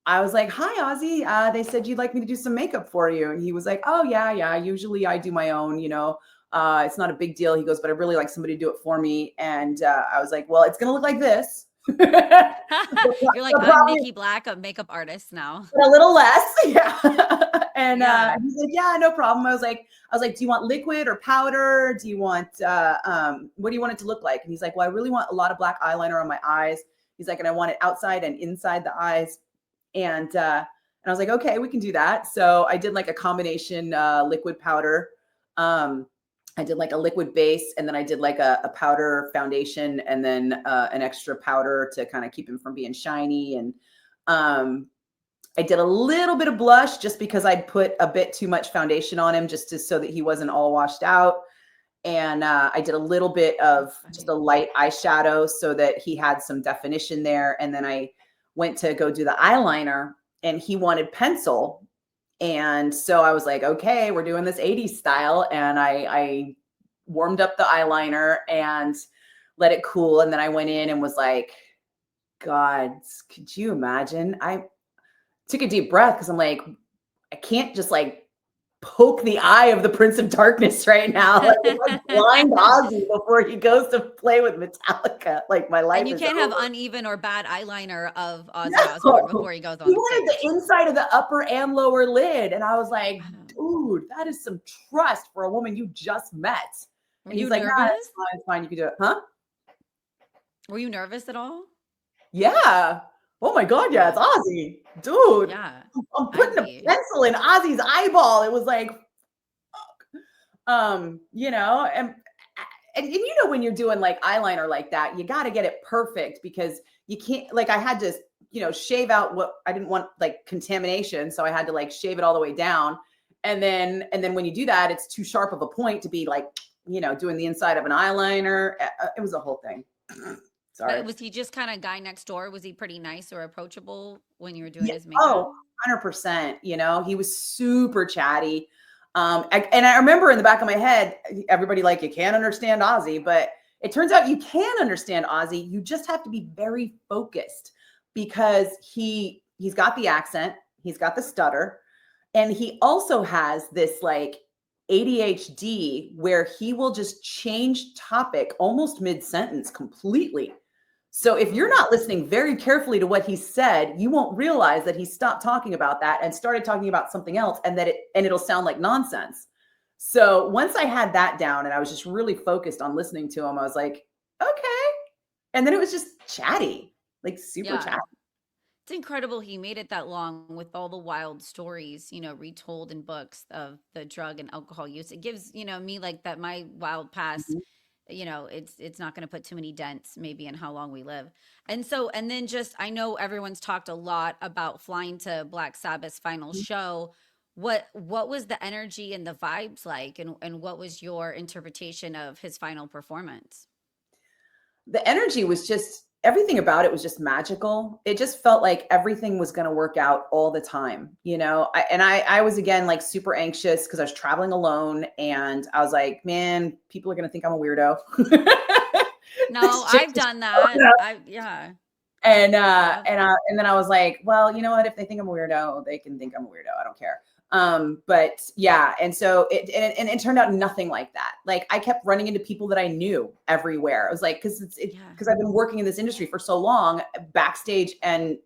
I was like, hi, Ozzy. They said you'd like me to do some makeup for you. And he was like, oh yeah. Usually I do my own, you know, it's not a big deal. He goes, but I really like somebody to do it for me. And I was like, well, it's going to look like this. You're like, I'm Nikki Blakk, a makeup artist now. A little less. Yeah. And he's like, yeah, no problem. I was like, do you want liquid or powder? Do you want, what do you want it to look like? And he's like, well, I really want a lot of black eyeliner on my eyes. He's like, and I want it outside and inside the eyes. And I was like, okay, we can do that. So I did like a combination liquid powder. I did like a liquid base and then I did like a powder foundation and then an extra powder to kind of keep him from being shiny. And I did a little bit of blush just because I'd put a bit too much foundation on him so that he wasn't all washed out. And I did a little bit of just a light eyeshadow so that he had some definition there. And then I went to go do the eyeliner and he wanted pencil. And so I was like, okay, we're doing this 80s style. And I warmed up the eyeliner and let it cool. And then I went in and was like, God, could you imagine? I took a deep breath because I'm like, I can't just like poke the eye of the Prince of Darkness right now. Like blind Ozzy before he goes to play with Metallica. Like my life. And you can't over. Have uneven or bad eyeliner of Ozzy Osbourne before he goes on. He wanted the inside of the upper and lower lid. And I was like, dude, that is some trust for a woman you just met. And Were he's you like, nervous? nah, it's fine. You can do it. Huh? Were you nervous at all? Yeah. Oh my God. Yeah. It's Ozzy. Dude. Yeah. I'm putting a pencil in Ozzy's eyeball. It was like, you know, and you know, when you're doing like eyeliner like that, you got to get it perfect because you can't, like I had to, you know, shave out what I didn't want, like contamination. So I had to like shave it all the way down. And then when you do that, it's too sharp of a point to be like, you know, doing the inside of an eyeliner. It was a whole thing. Sorry. But was he just kind of guy next door? Was he pretty nice or approachable when you were doing his makeup? Oh, 100%. You know, he was super chatty. And I remember in the back of my head, everybody like, you can't understand Ozzy, but it turns out you can understand Ozzy. You just have to be very focused because he's got the accent, he's got the stutter, and he also has this like ADHD where he will just change topic almost mid-sentence completely. So if you're not listening very carefully to what he said, you won't realize that he stopped talking about that and started talking about something else and it'll sound like nonsense. So once I had that down and I was just really focused on listening to him, I was like, okay. And then it was just chatty, like super chatty. It's incredible he made it that long with all the wild stories, you know, retold in books of the drug and alcohol use. It gives, you know, me like that, my wild past, you know, it's not going to put too many dents maybe in how long we live. And then just, I know everyone's talked a lot about flying to Black Sabbath's final show. What was the energy and the vibes like? And what was your interpretation of his final performance? The energy was just, everything about it was just magical. It just felt like everything was going to work out all the time, you know? I was again, like super anxious because I was traveling alone and I was like, man, people are going to think I'm a weirdo. No, I've done that. Yeah. Yep. And then I was like, well, you know what? If they think I'm a weirdo, they can think I'm a weirdo. I don't care. But yeah, and so it turned out nothing like that. Like I kept running into people that I knew everywhere. I was like, Yeah. because I've been working in this industry for so long, backstage and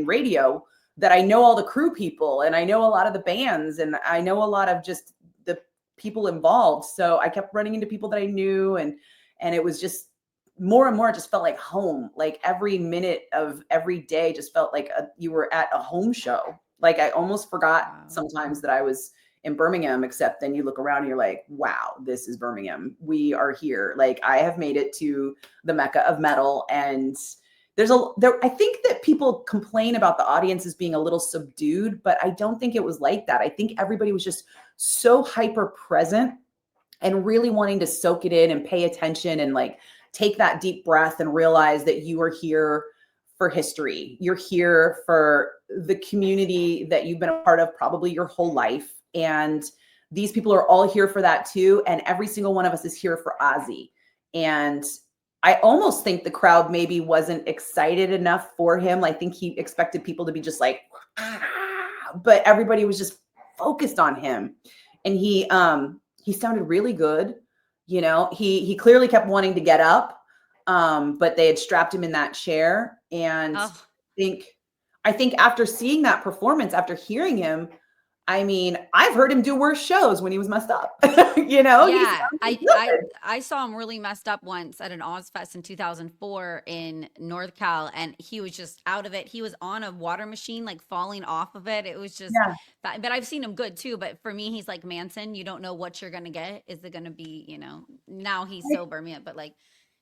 radio, that I know all the crew people and I know a lot of the bands and I know a lot of just the people involved. So I kept running into people that I knew, and it was just more and more, it just felt like home. Like every minute of every day just felt like you were at a home show. Like I almost forgot Wow. sometimes that I was in Birmingham, except then you look around and you're like, wow, this is Birmingham. We are here. Like I have made it to the Mecca of metal. And I think that people complain about the audiences being a little subdued, but I don't think it was like that. I think everybody was just so hyper present and really wanting to soak it in and pay attention and like take that deep breath and realize that you are here for history. You're here for the community that you've been a part of probably your whole life. And these people are all here for that too. And every single one of us is here for Ozzy. And I almost think the crowd maybe wasn't excited enough for him. I think he expected people to be just like, ah, but everybody was just focused on him. And he sounded really good. You know, he clearly kept wanting to get up, but they had strapped him in that chair. And Oh, I think after seeing that performance, after hearing him, I mean, I've heard him do worse shows when he was messed up. You know, he yeah. sounded I good. I saw him really messed up once at an Ozfest in 2004 in North Cal, and he was just out of it. He was on a water machine, like falling off of it. It was just, Yeah. but I've seen him good too. But for me, he's like Manson. You don't know what you're gonna get. Is it gonna be, now he's sober, man. But like,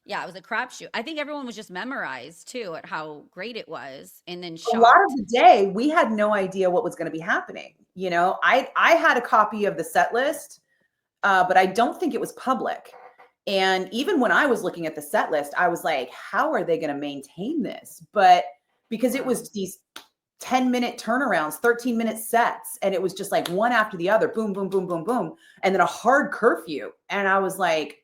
yeah, it was a crapshoot. I think everyone was just memorized too at how great it was, and then A lot of shocked. the day, we had no idea what was going to be happening. You know, I had a copy of the set list, but I don't think it was public. And even when I was looking at the set list, I was like, how are they going to maintain this? But because it Wow. was these 10-minute turnarounds, 13-minute sets, and it was just like one after the other, boom, boom, boom, boom, boom, and then a hard curfew. And I was like,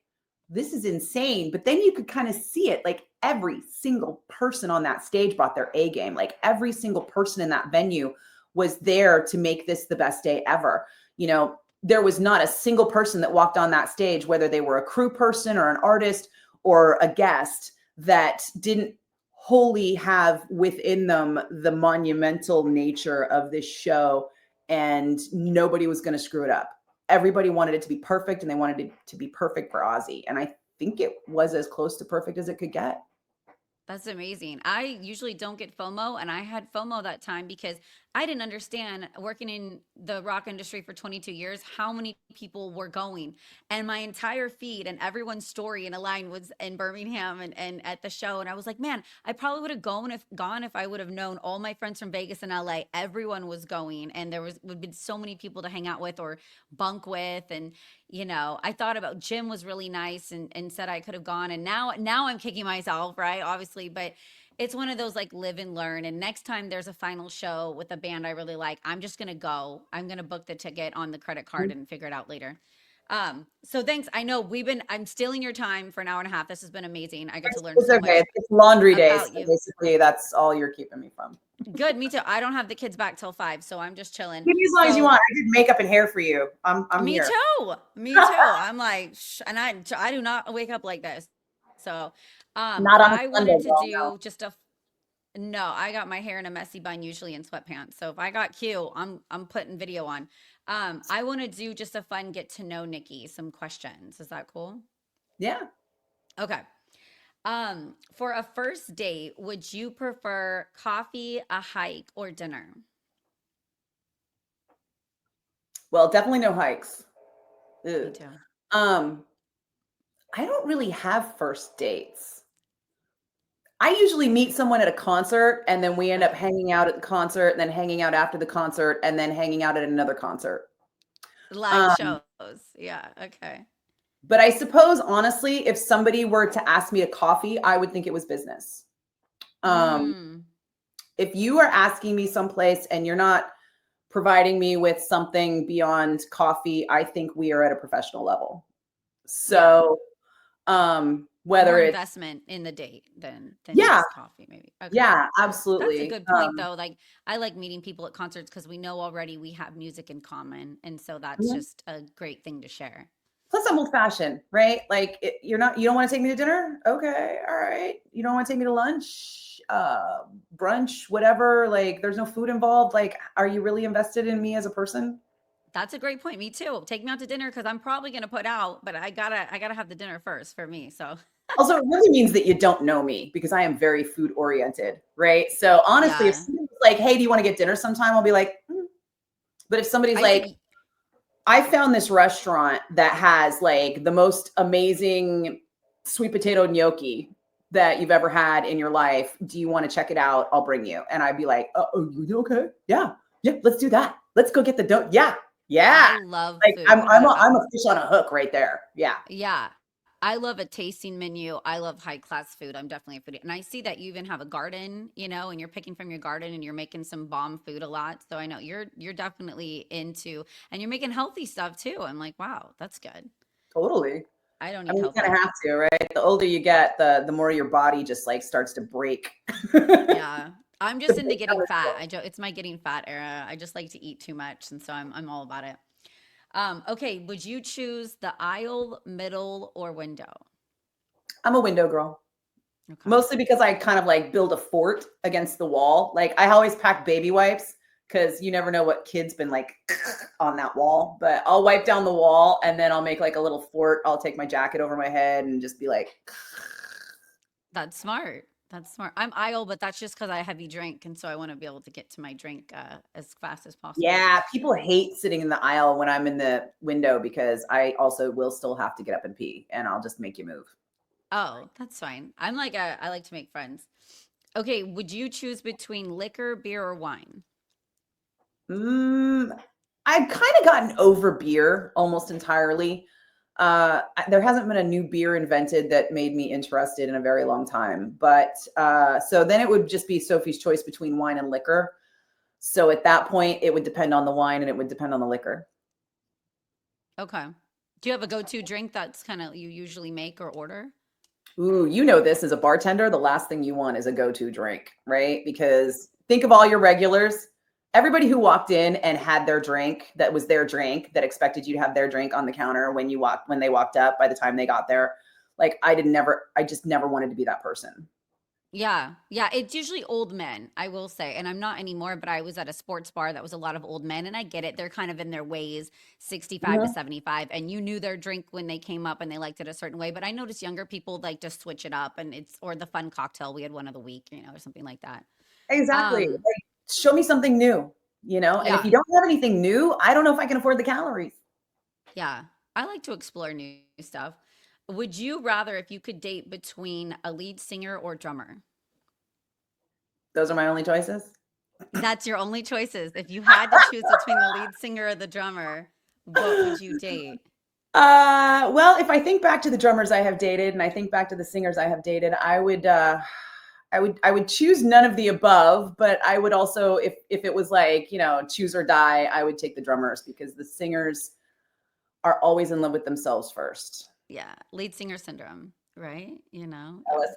this is insane. But then you could kind of see it, like every single person on that stage brought their A game. Like every single person in that venue was there to make this the best day ever. You know, there was not a single person that walked on that stage, whether they were a crew person or an artist or a guest, that didn't wholly have within them the monumental nature of this show. And nobody was going to screw it up. Everybody wanted it to be perfect, and they wanted it to be perfect for Ozzy. And I think it was as close to perfect as it could get. That's amazing. I usually don't get FOMO, and I had FOMO that time because I didn't understand, working in the rock industry for 22 years, how many people were going. And my entire feed and everyone's story in a line was in Birmingham and at the show. And I was like, man, I probably would have gone if I would have known all my friends from Vegas and LA. Everyone was going, and there would be so many people to hang out with or bunk with. And I thought about Jim was really nice and said I could have gone. And now I'm kicking myself, right? Obviously, but it's one of those like live and learn. And next time there's a final show with a band I really like, I'm just gonna go. I'm gonna book the ticket on the credit card and figure it out later. So thanks. I know I'm stealing your time for an hour and a half. This has been amazing. I get to learn It's so okay. much It's laundry days. about So you. basically, that's all you're keeping me from. Good, me too. I don't have the kids back till 5, so I'm just chilling. Give me as long as you So want. I did makeup and hair for you. I'm me here. too. Me too. I'm like, and I do not wake up like this. So, Not on a I Sunday, wanted to girl. No. do just a no. I got my hair in a messy bun, usually in sweatpants. So if I got cute, I'm putting video on. I want to do just a fun get to know Nikki, some questions. Is that cool? Yeah. Okay. For a first date, would you prefer coffee, a hike, or dinner? Well, definitely no hikes. Me Ugh. too. Um, I don't really have first dates. I usually meet someone at a concert, and then we end up Okay. hanging out at the concert, and then hanging out after the concert, and then hanging out at another concert. Live Um, shows. Yeah. Okay. but I suppose honestly, if somebody were to ask me to coffee, I would think it was business. Um, Mm. if you are asking me someplace and you're not providing me with something beyond coffee, I think we are at a professional level. Yeah. So, whether More it's, investment in the date than yeah, just coffee, maybe. Okay. yeah, That's a absolutely. good point though. Like I like meeting people at concerts because we know already we have music in common. And so that's Mhm. just a great thing to share. Plus, I'm old fashioned, right? Like, you don't want to take me to dinner? Okay, all right. You don't want to take me to lunch, brunch, whatever. Like, there's no food involved. Like, are you really invested in me as a person? That's a great point. Me too. Take me out to dinner because I'm probably gonna put out, but I gotta have the dinner first for me. So Also, it really means that you don't know me because I am very food oriented, right? So honestly, if yeah. somebody's like, "Hey, do you want to get dinner sometime?" I'll be like, "Mm." But if somebody's I like, see. I found this restaurant that has like the most amazing sweet potato gnocchi that you've ever had in your life. Do you want to check it out? I'll bring you. And I'd be like, oh, okay. Yeah. Yeah. Let's do that. Let's go get the dough. Yeah. Yeah. I love Like I'm, food. I'm, a, I'm a fish on a hook right there. Yeah. Yeah. I love a tasting menu. I love high class food. I'm definitely a foodie. And I see that you even have a garden, and you're picking from your garden and you're making some bomb food a lot. So I know you're definitely into and you're making healthy stuff too. I'm like, wow, that's good. Totally. I don't I eat mean, you kind healthy. of have to, right? The older you get, the more your body just like starts to break. Yeah. I'm To just into break down getting the fat. cell. It's my getting fat era. I just like to eat too much, and so I'm all about it. Okay, would you choose the aisle, middle, or window? I'm a window girl. Okay. Mostly because I kind of like build a fort against the wall. Like I always pack baby wipes because you never know what kid's been like on that wall. But I'll wipe down the wall and then I'll make like a little fort. I'll take my jacket over my head and just be like, That's smart. That's smart. I'm aisle, but that's just because I heavy drink, and so I want to be able to get to my drink as fast as possible. yeah, people hate sitting in the aisle when I'm in the window because I also will still have to get up and pee and I'll just make you move. Oh, that's fine. I like to make friends. Okay, would you choose between liquor, beer, or wine? Mm, I've kind of gotten over beer almost entirely. There hasn't been a new beer invented that made me interested in a very long time. But so then it would just be Sophie's choice between wine and liquor. So at that point, it would depend on the wine and it would depend on the liquor. Okay. Do you have a go-to drink that's kind of you usually make or order? Ooh, you know this as a bartender, the last thing you want is a go-to drink, right? Because think of all your regulars. Everybody who walked in and had their drink that was their drink that expected you to have their drink on the counter when they walked up by the time they got there. Like I just never wanted to be that person. Yeah. Yeah. It's usually old men, I will say. And I'm not anymore, but I was at a sports bar that was a lot of old men. And I get it. They're kind of in their ways, 65 to Mhm. 75. And you knew their drink when they came up and they liked it a certain way. But I noticed younger people like to switch it up and or the fun cocktail. We had one of the week, or something like that. Exactly. Um, Like, show me something new. And if yeah. you don't have anything new, I don't know if I can afford the calories. Yeah. I like to explore new stuff. Would you rather, if you could date between a lead singer or drummer? Those are my only choices. That's your only choices. If you had to choose between the lead singer or the drummer, what would you date? Well, if I think back to the drummers I have dated and I think back to the singers I have dated, I would choose none of the above, but I would also, if it was like, choose or die, I would take the drummers because the singers are always in love with themselves first. Yeah, lead singer syndrome, right? Yeah.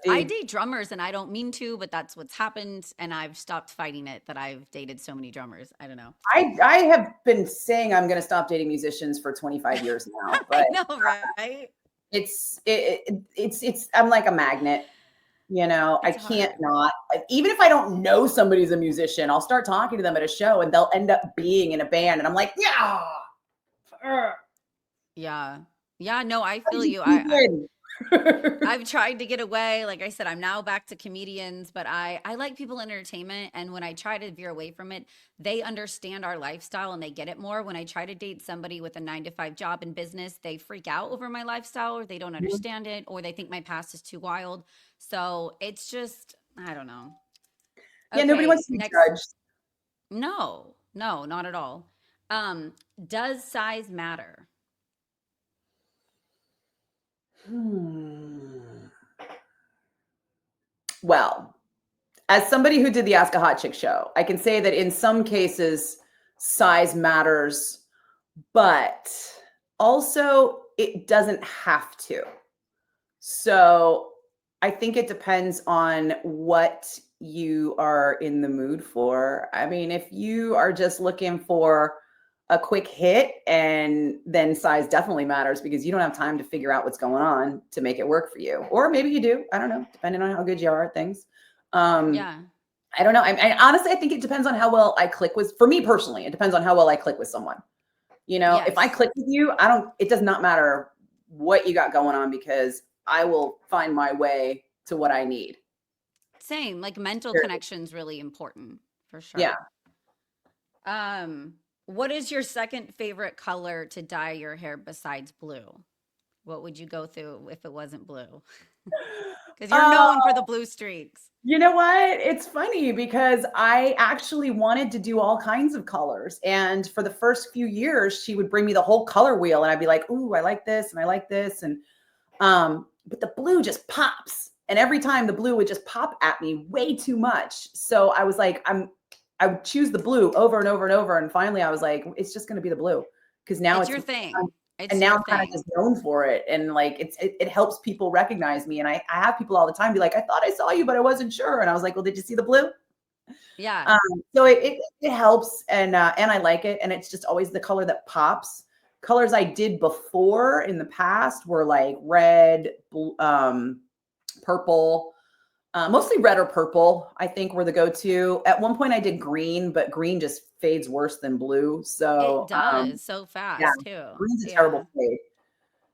I LSD. date drummers and I don't mean to, but that's what's happened. And I've stopped fighting it that I've dated so many drummers. I don't know. I have been saying I'm going to stop dating musicians for 25 years now, I but know, right? it's I'm like a magnet. I It's can't hard. not. Even if I don't know somebody's a musician, I'll start talking to them at a show and they'll end up being in a band. And I'm like, yeah, Yeah. Yeah, no, I feel just you. too good. I've tried to get away. Like I said, I'm now back to comedians, but I like people in entertainment. And when I try to veer away from it, they understand our lifestyle and they get it more. When I try to date somebody with a 9 to 5 job in business, they freak out over my lifestyle or they don't understand it or they think my past is too wild. So it's just, I don't know. Yeah, nobody Okay, wants to be next. judged. No, no, not at all. Um, does size matter? Hmm. Well, as somebody who did the Ask a Hot Chick show, I can say that in some cases, size matters, but also it doesn't have to. So I think it depends on what you are in the mood for. I mean, if you are just looking for a quick hit, and then size definitely matters because you don't have time to figure out what's going on to make it work for you. Or maybe you do. I don't know, depending on how good you are at things. Um, Yeah. I don't know. Honestly, I think it depends on how well I click with, for me personally, it depends on how well I click with someone. If I Yes. click with you, it does not matter what you got going on because I will find my way to what I need. Same. Like mental Sure. connection's really important for Yeah. sure. Um, what is your second favorite color to dye your hair besides blue? What would you go through if it wasn't blue? Because you're Uh, known for the blue streaks. you know what? It's funny because I actually wanted to do all kinds of colors. And for the first few years, she would bring me the whole color wheel and I'd be like, ooh, I like this and I like this. And but the blue just pops. And every time the blue would just pop at me way too much. So I was like, I would choose the blue over and over and over. And finally I was like, it's just gonna be the blue. Because now It's it's your I'm, thing. and It's now your I'm kind of thing. just known for it. And like it helps people recognize me. And I have people all the time be like, I thought I saw you, but I wasn't sure. And I was like, well, did you see the blue? Yeah. Um, so it helps, and I like it, and it's just always the color that pops. Colors I did before in the past were like red, purple, mostly red or purple. I think were the go-to. At one point, I did green, but green just fades worse than blue. It So does so yeah, fast too. green's a terrible Yeah. fade.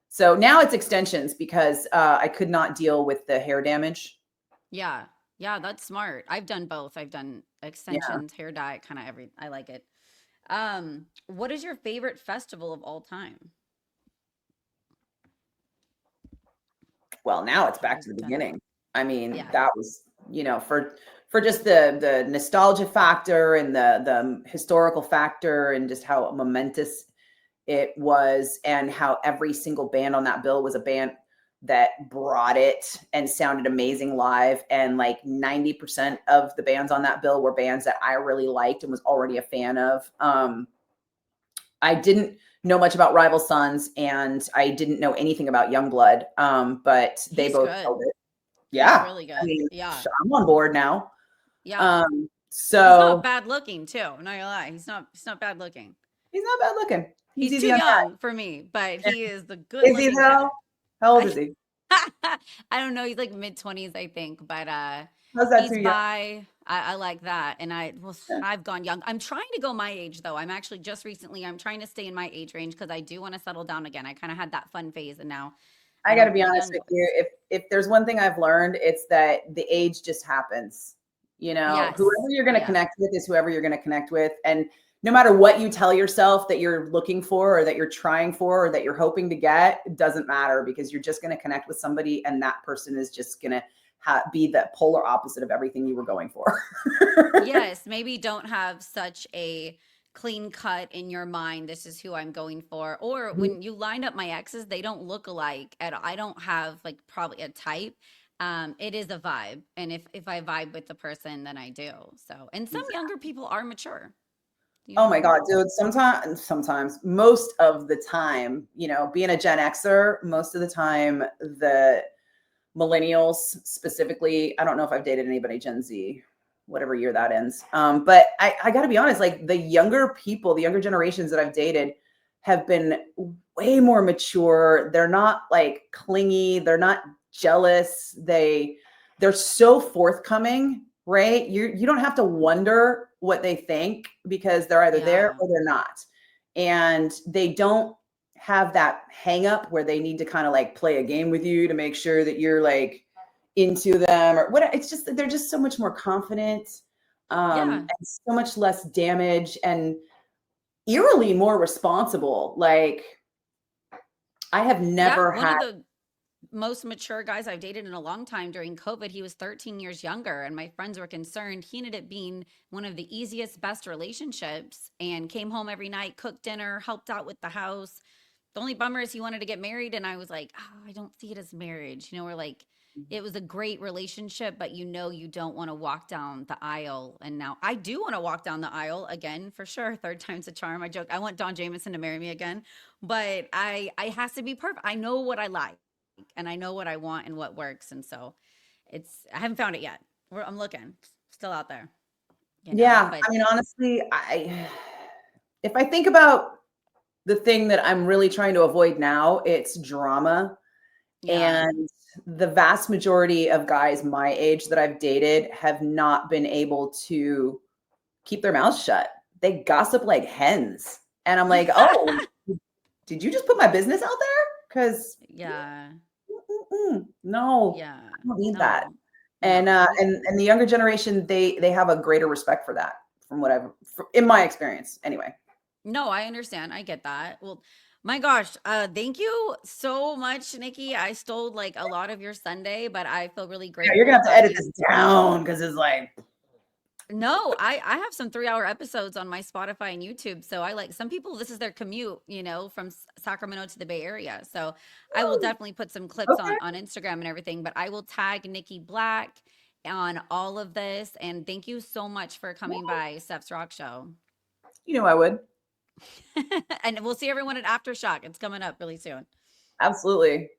So now it's extensions because I could not deal with the hair damage. Yeah. Yeah, that's smart. I've done both. I've done Yeah. extensions, hair dye, kind of every I like it. What is your favorite festival of all time? Well, now it's Have back you to the done it? beginning. I mean, Yeah. that was, for just the nostalgia factor and the historical factor and just how momentous it was and how every single band on that bill was a band that brought it and sounded amazing live, and like 90% of the bands on that bill were bands that I really liked and was already a fan of. I didn't know much about Rival Sons and I didn't know anything about Youngblood, but they He's both good. killed it. He's Yeah. really I good. mean, Yeah. I'm on board now. Yeah. He's not So bad looking too. I'm not gonna lie. He's not bad looking. he's not bad looking. He's He's too easy on young for me, but the he is the good Is he looking though? kid. How old is I he? I don't know. He's like mid 20s, I think, but How's that he's too young? by. I like that, and Yeah. I've gone young. I'm trying to go my age though. I'm actually just recently. I'm trying to stay in my age range because I do want to settle down again. I kind of had that fun phase, and now I I gotta don't. be The honest young with you. boys. If there's one thing I've learned, it's that the age just happens. Whoever Yes. you're gonna Yeah. connect with is whoever you're gonna connect with. And no matter what you tell yourself that you're looking for or that you're trying for or that you're hoping to get, it doesn't matter because you're just gonna connect with somebody and that person is just gonna be the polar opposite of everything you were going for. Yes, maybe don't have such a clean cut in your mind. This is who I'm going for. Or when you line up my exes, they don't look alike. And I don't have like probably a type. It is a vibe. And if I vibe with the person, then I do. So, and some younger people are mature. You Oh my never God, know. dude. Sometimes, most of the time, being a Gen Xer, most of the time, the millennials specifically, I don't know if I've dated anybody Gen Z, whatever year that ends. But I got to be honest, like the younger people, the younger generations that I've dated have been way more mature. They're not like clingy. They're not jealous. They're so forthcoming, right? You don't have to wonder what they think because they're either there Yeah. or they're not. And they don't have that hang up where they need to kind of like play a game with you to make sure that you're like into them or what. It's just that they're just so much more confident, Yeah. and so much less damage and eerily more responsible. Like I have Yeah. never One had. of the most mature guys I've dated in a long time during COVID. He was 13 years younger, and my friends were concerned. He ended up being one of the easiest, best relationships and came home every night, cooked dinner, helped out with the house. The only bummer is he wanted to get married, and I was like, oh, I don't see it as marriage. We're like, it was a great relationship, but you don't want to walk down the aisle. And now I do want to walk down the aisle again for sure. Third time's a charm. I want Don Jameson to marry me again, but I has to be perfect. I know what I like. and I know what I want and what works. And so I haven't found it yet. I'm looking, still out there, Yeah, but I mean, honestly, if I think about the thing that I'm really trying to avoid now, it's drama. yeah. And the vast majority of guys my age that I've dated have not been able to keep their mouths shut. They gossip like hens. And I'm like, oh, did you just put my business out there? Because Yeah. no, Yeah. I don't need that. No. And No. and the younger generation, they have a greater respect for that, from whatever, in my experience, anyway. No, I understand. I get that. Well, my gosh, thank you so much, Nikki. I stole like a lot of your Sunday, but I feel really Yeah, you're grateful gonna have to that edit you this down because it's like, No, I have some 3-hour episodes on my Spotify and YouTube. So I like some people, this is their commute, from Sacramento to the Bay Area. So I will woo, definitely put some clips okay, on Instagram and everything, but I will tag Nikki Blakk on all of this. And thank you so much for coming by Stefs Rock Show. you know I would And we'll see everyone at Aftershock. It's coming up really soon. absolutely.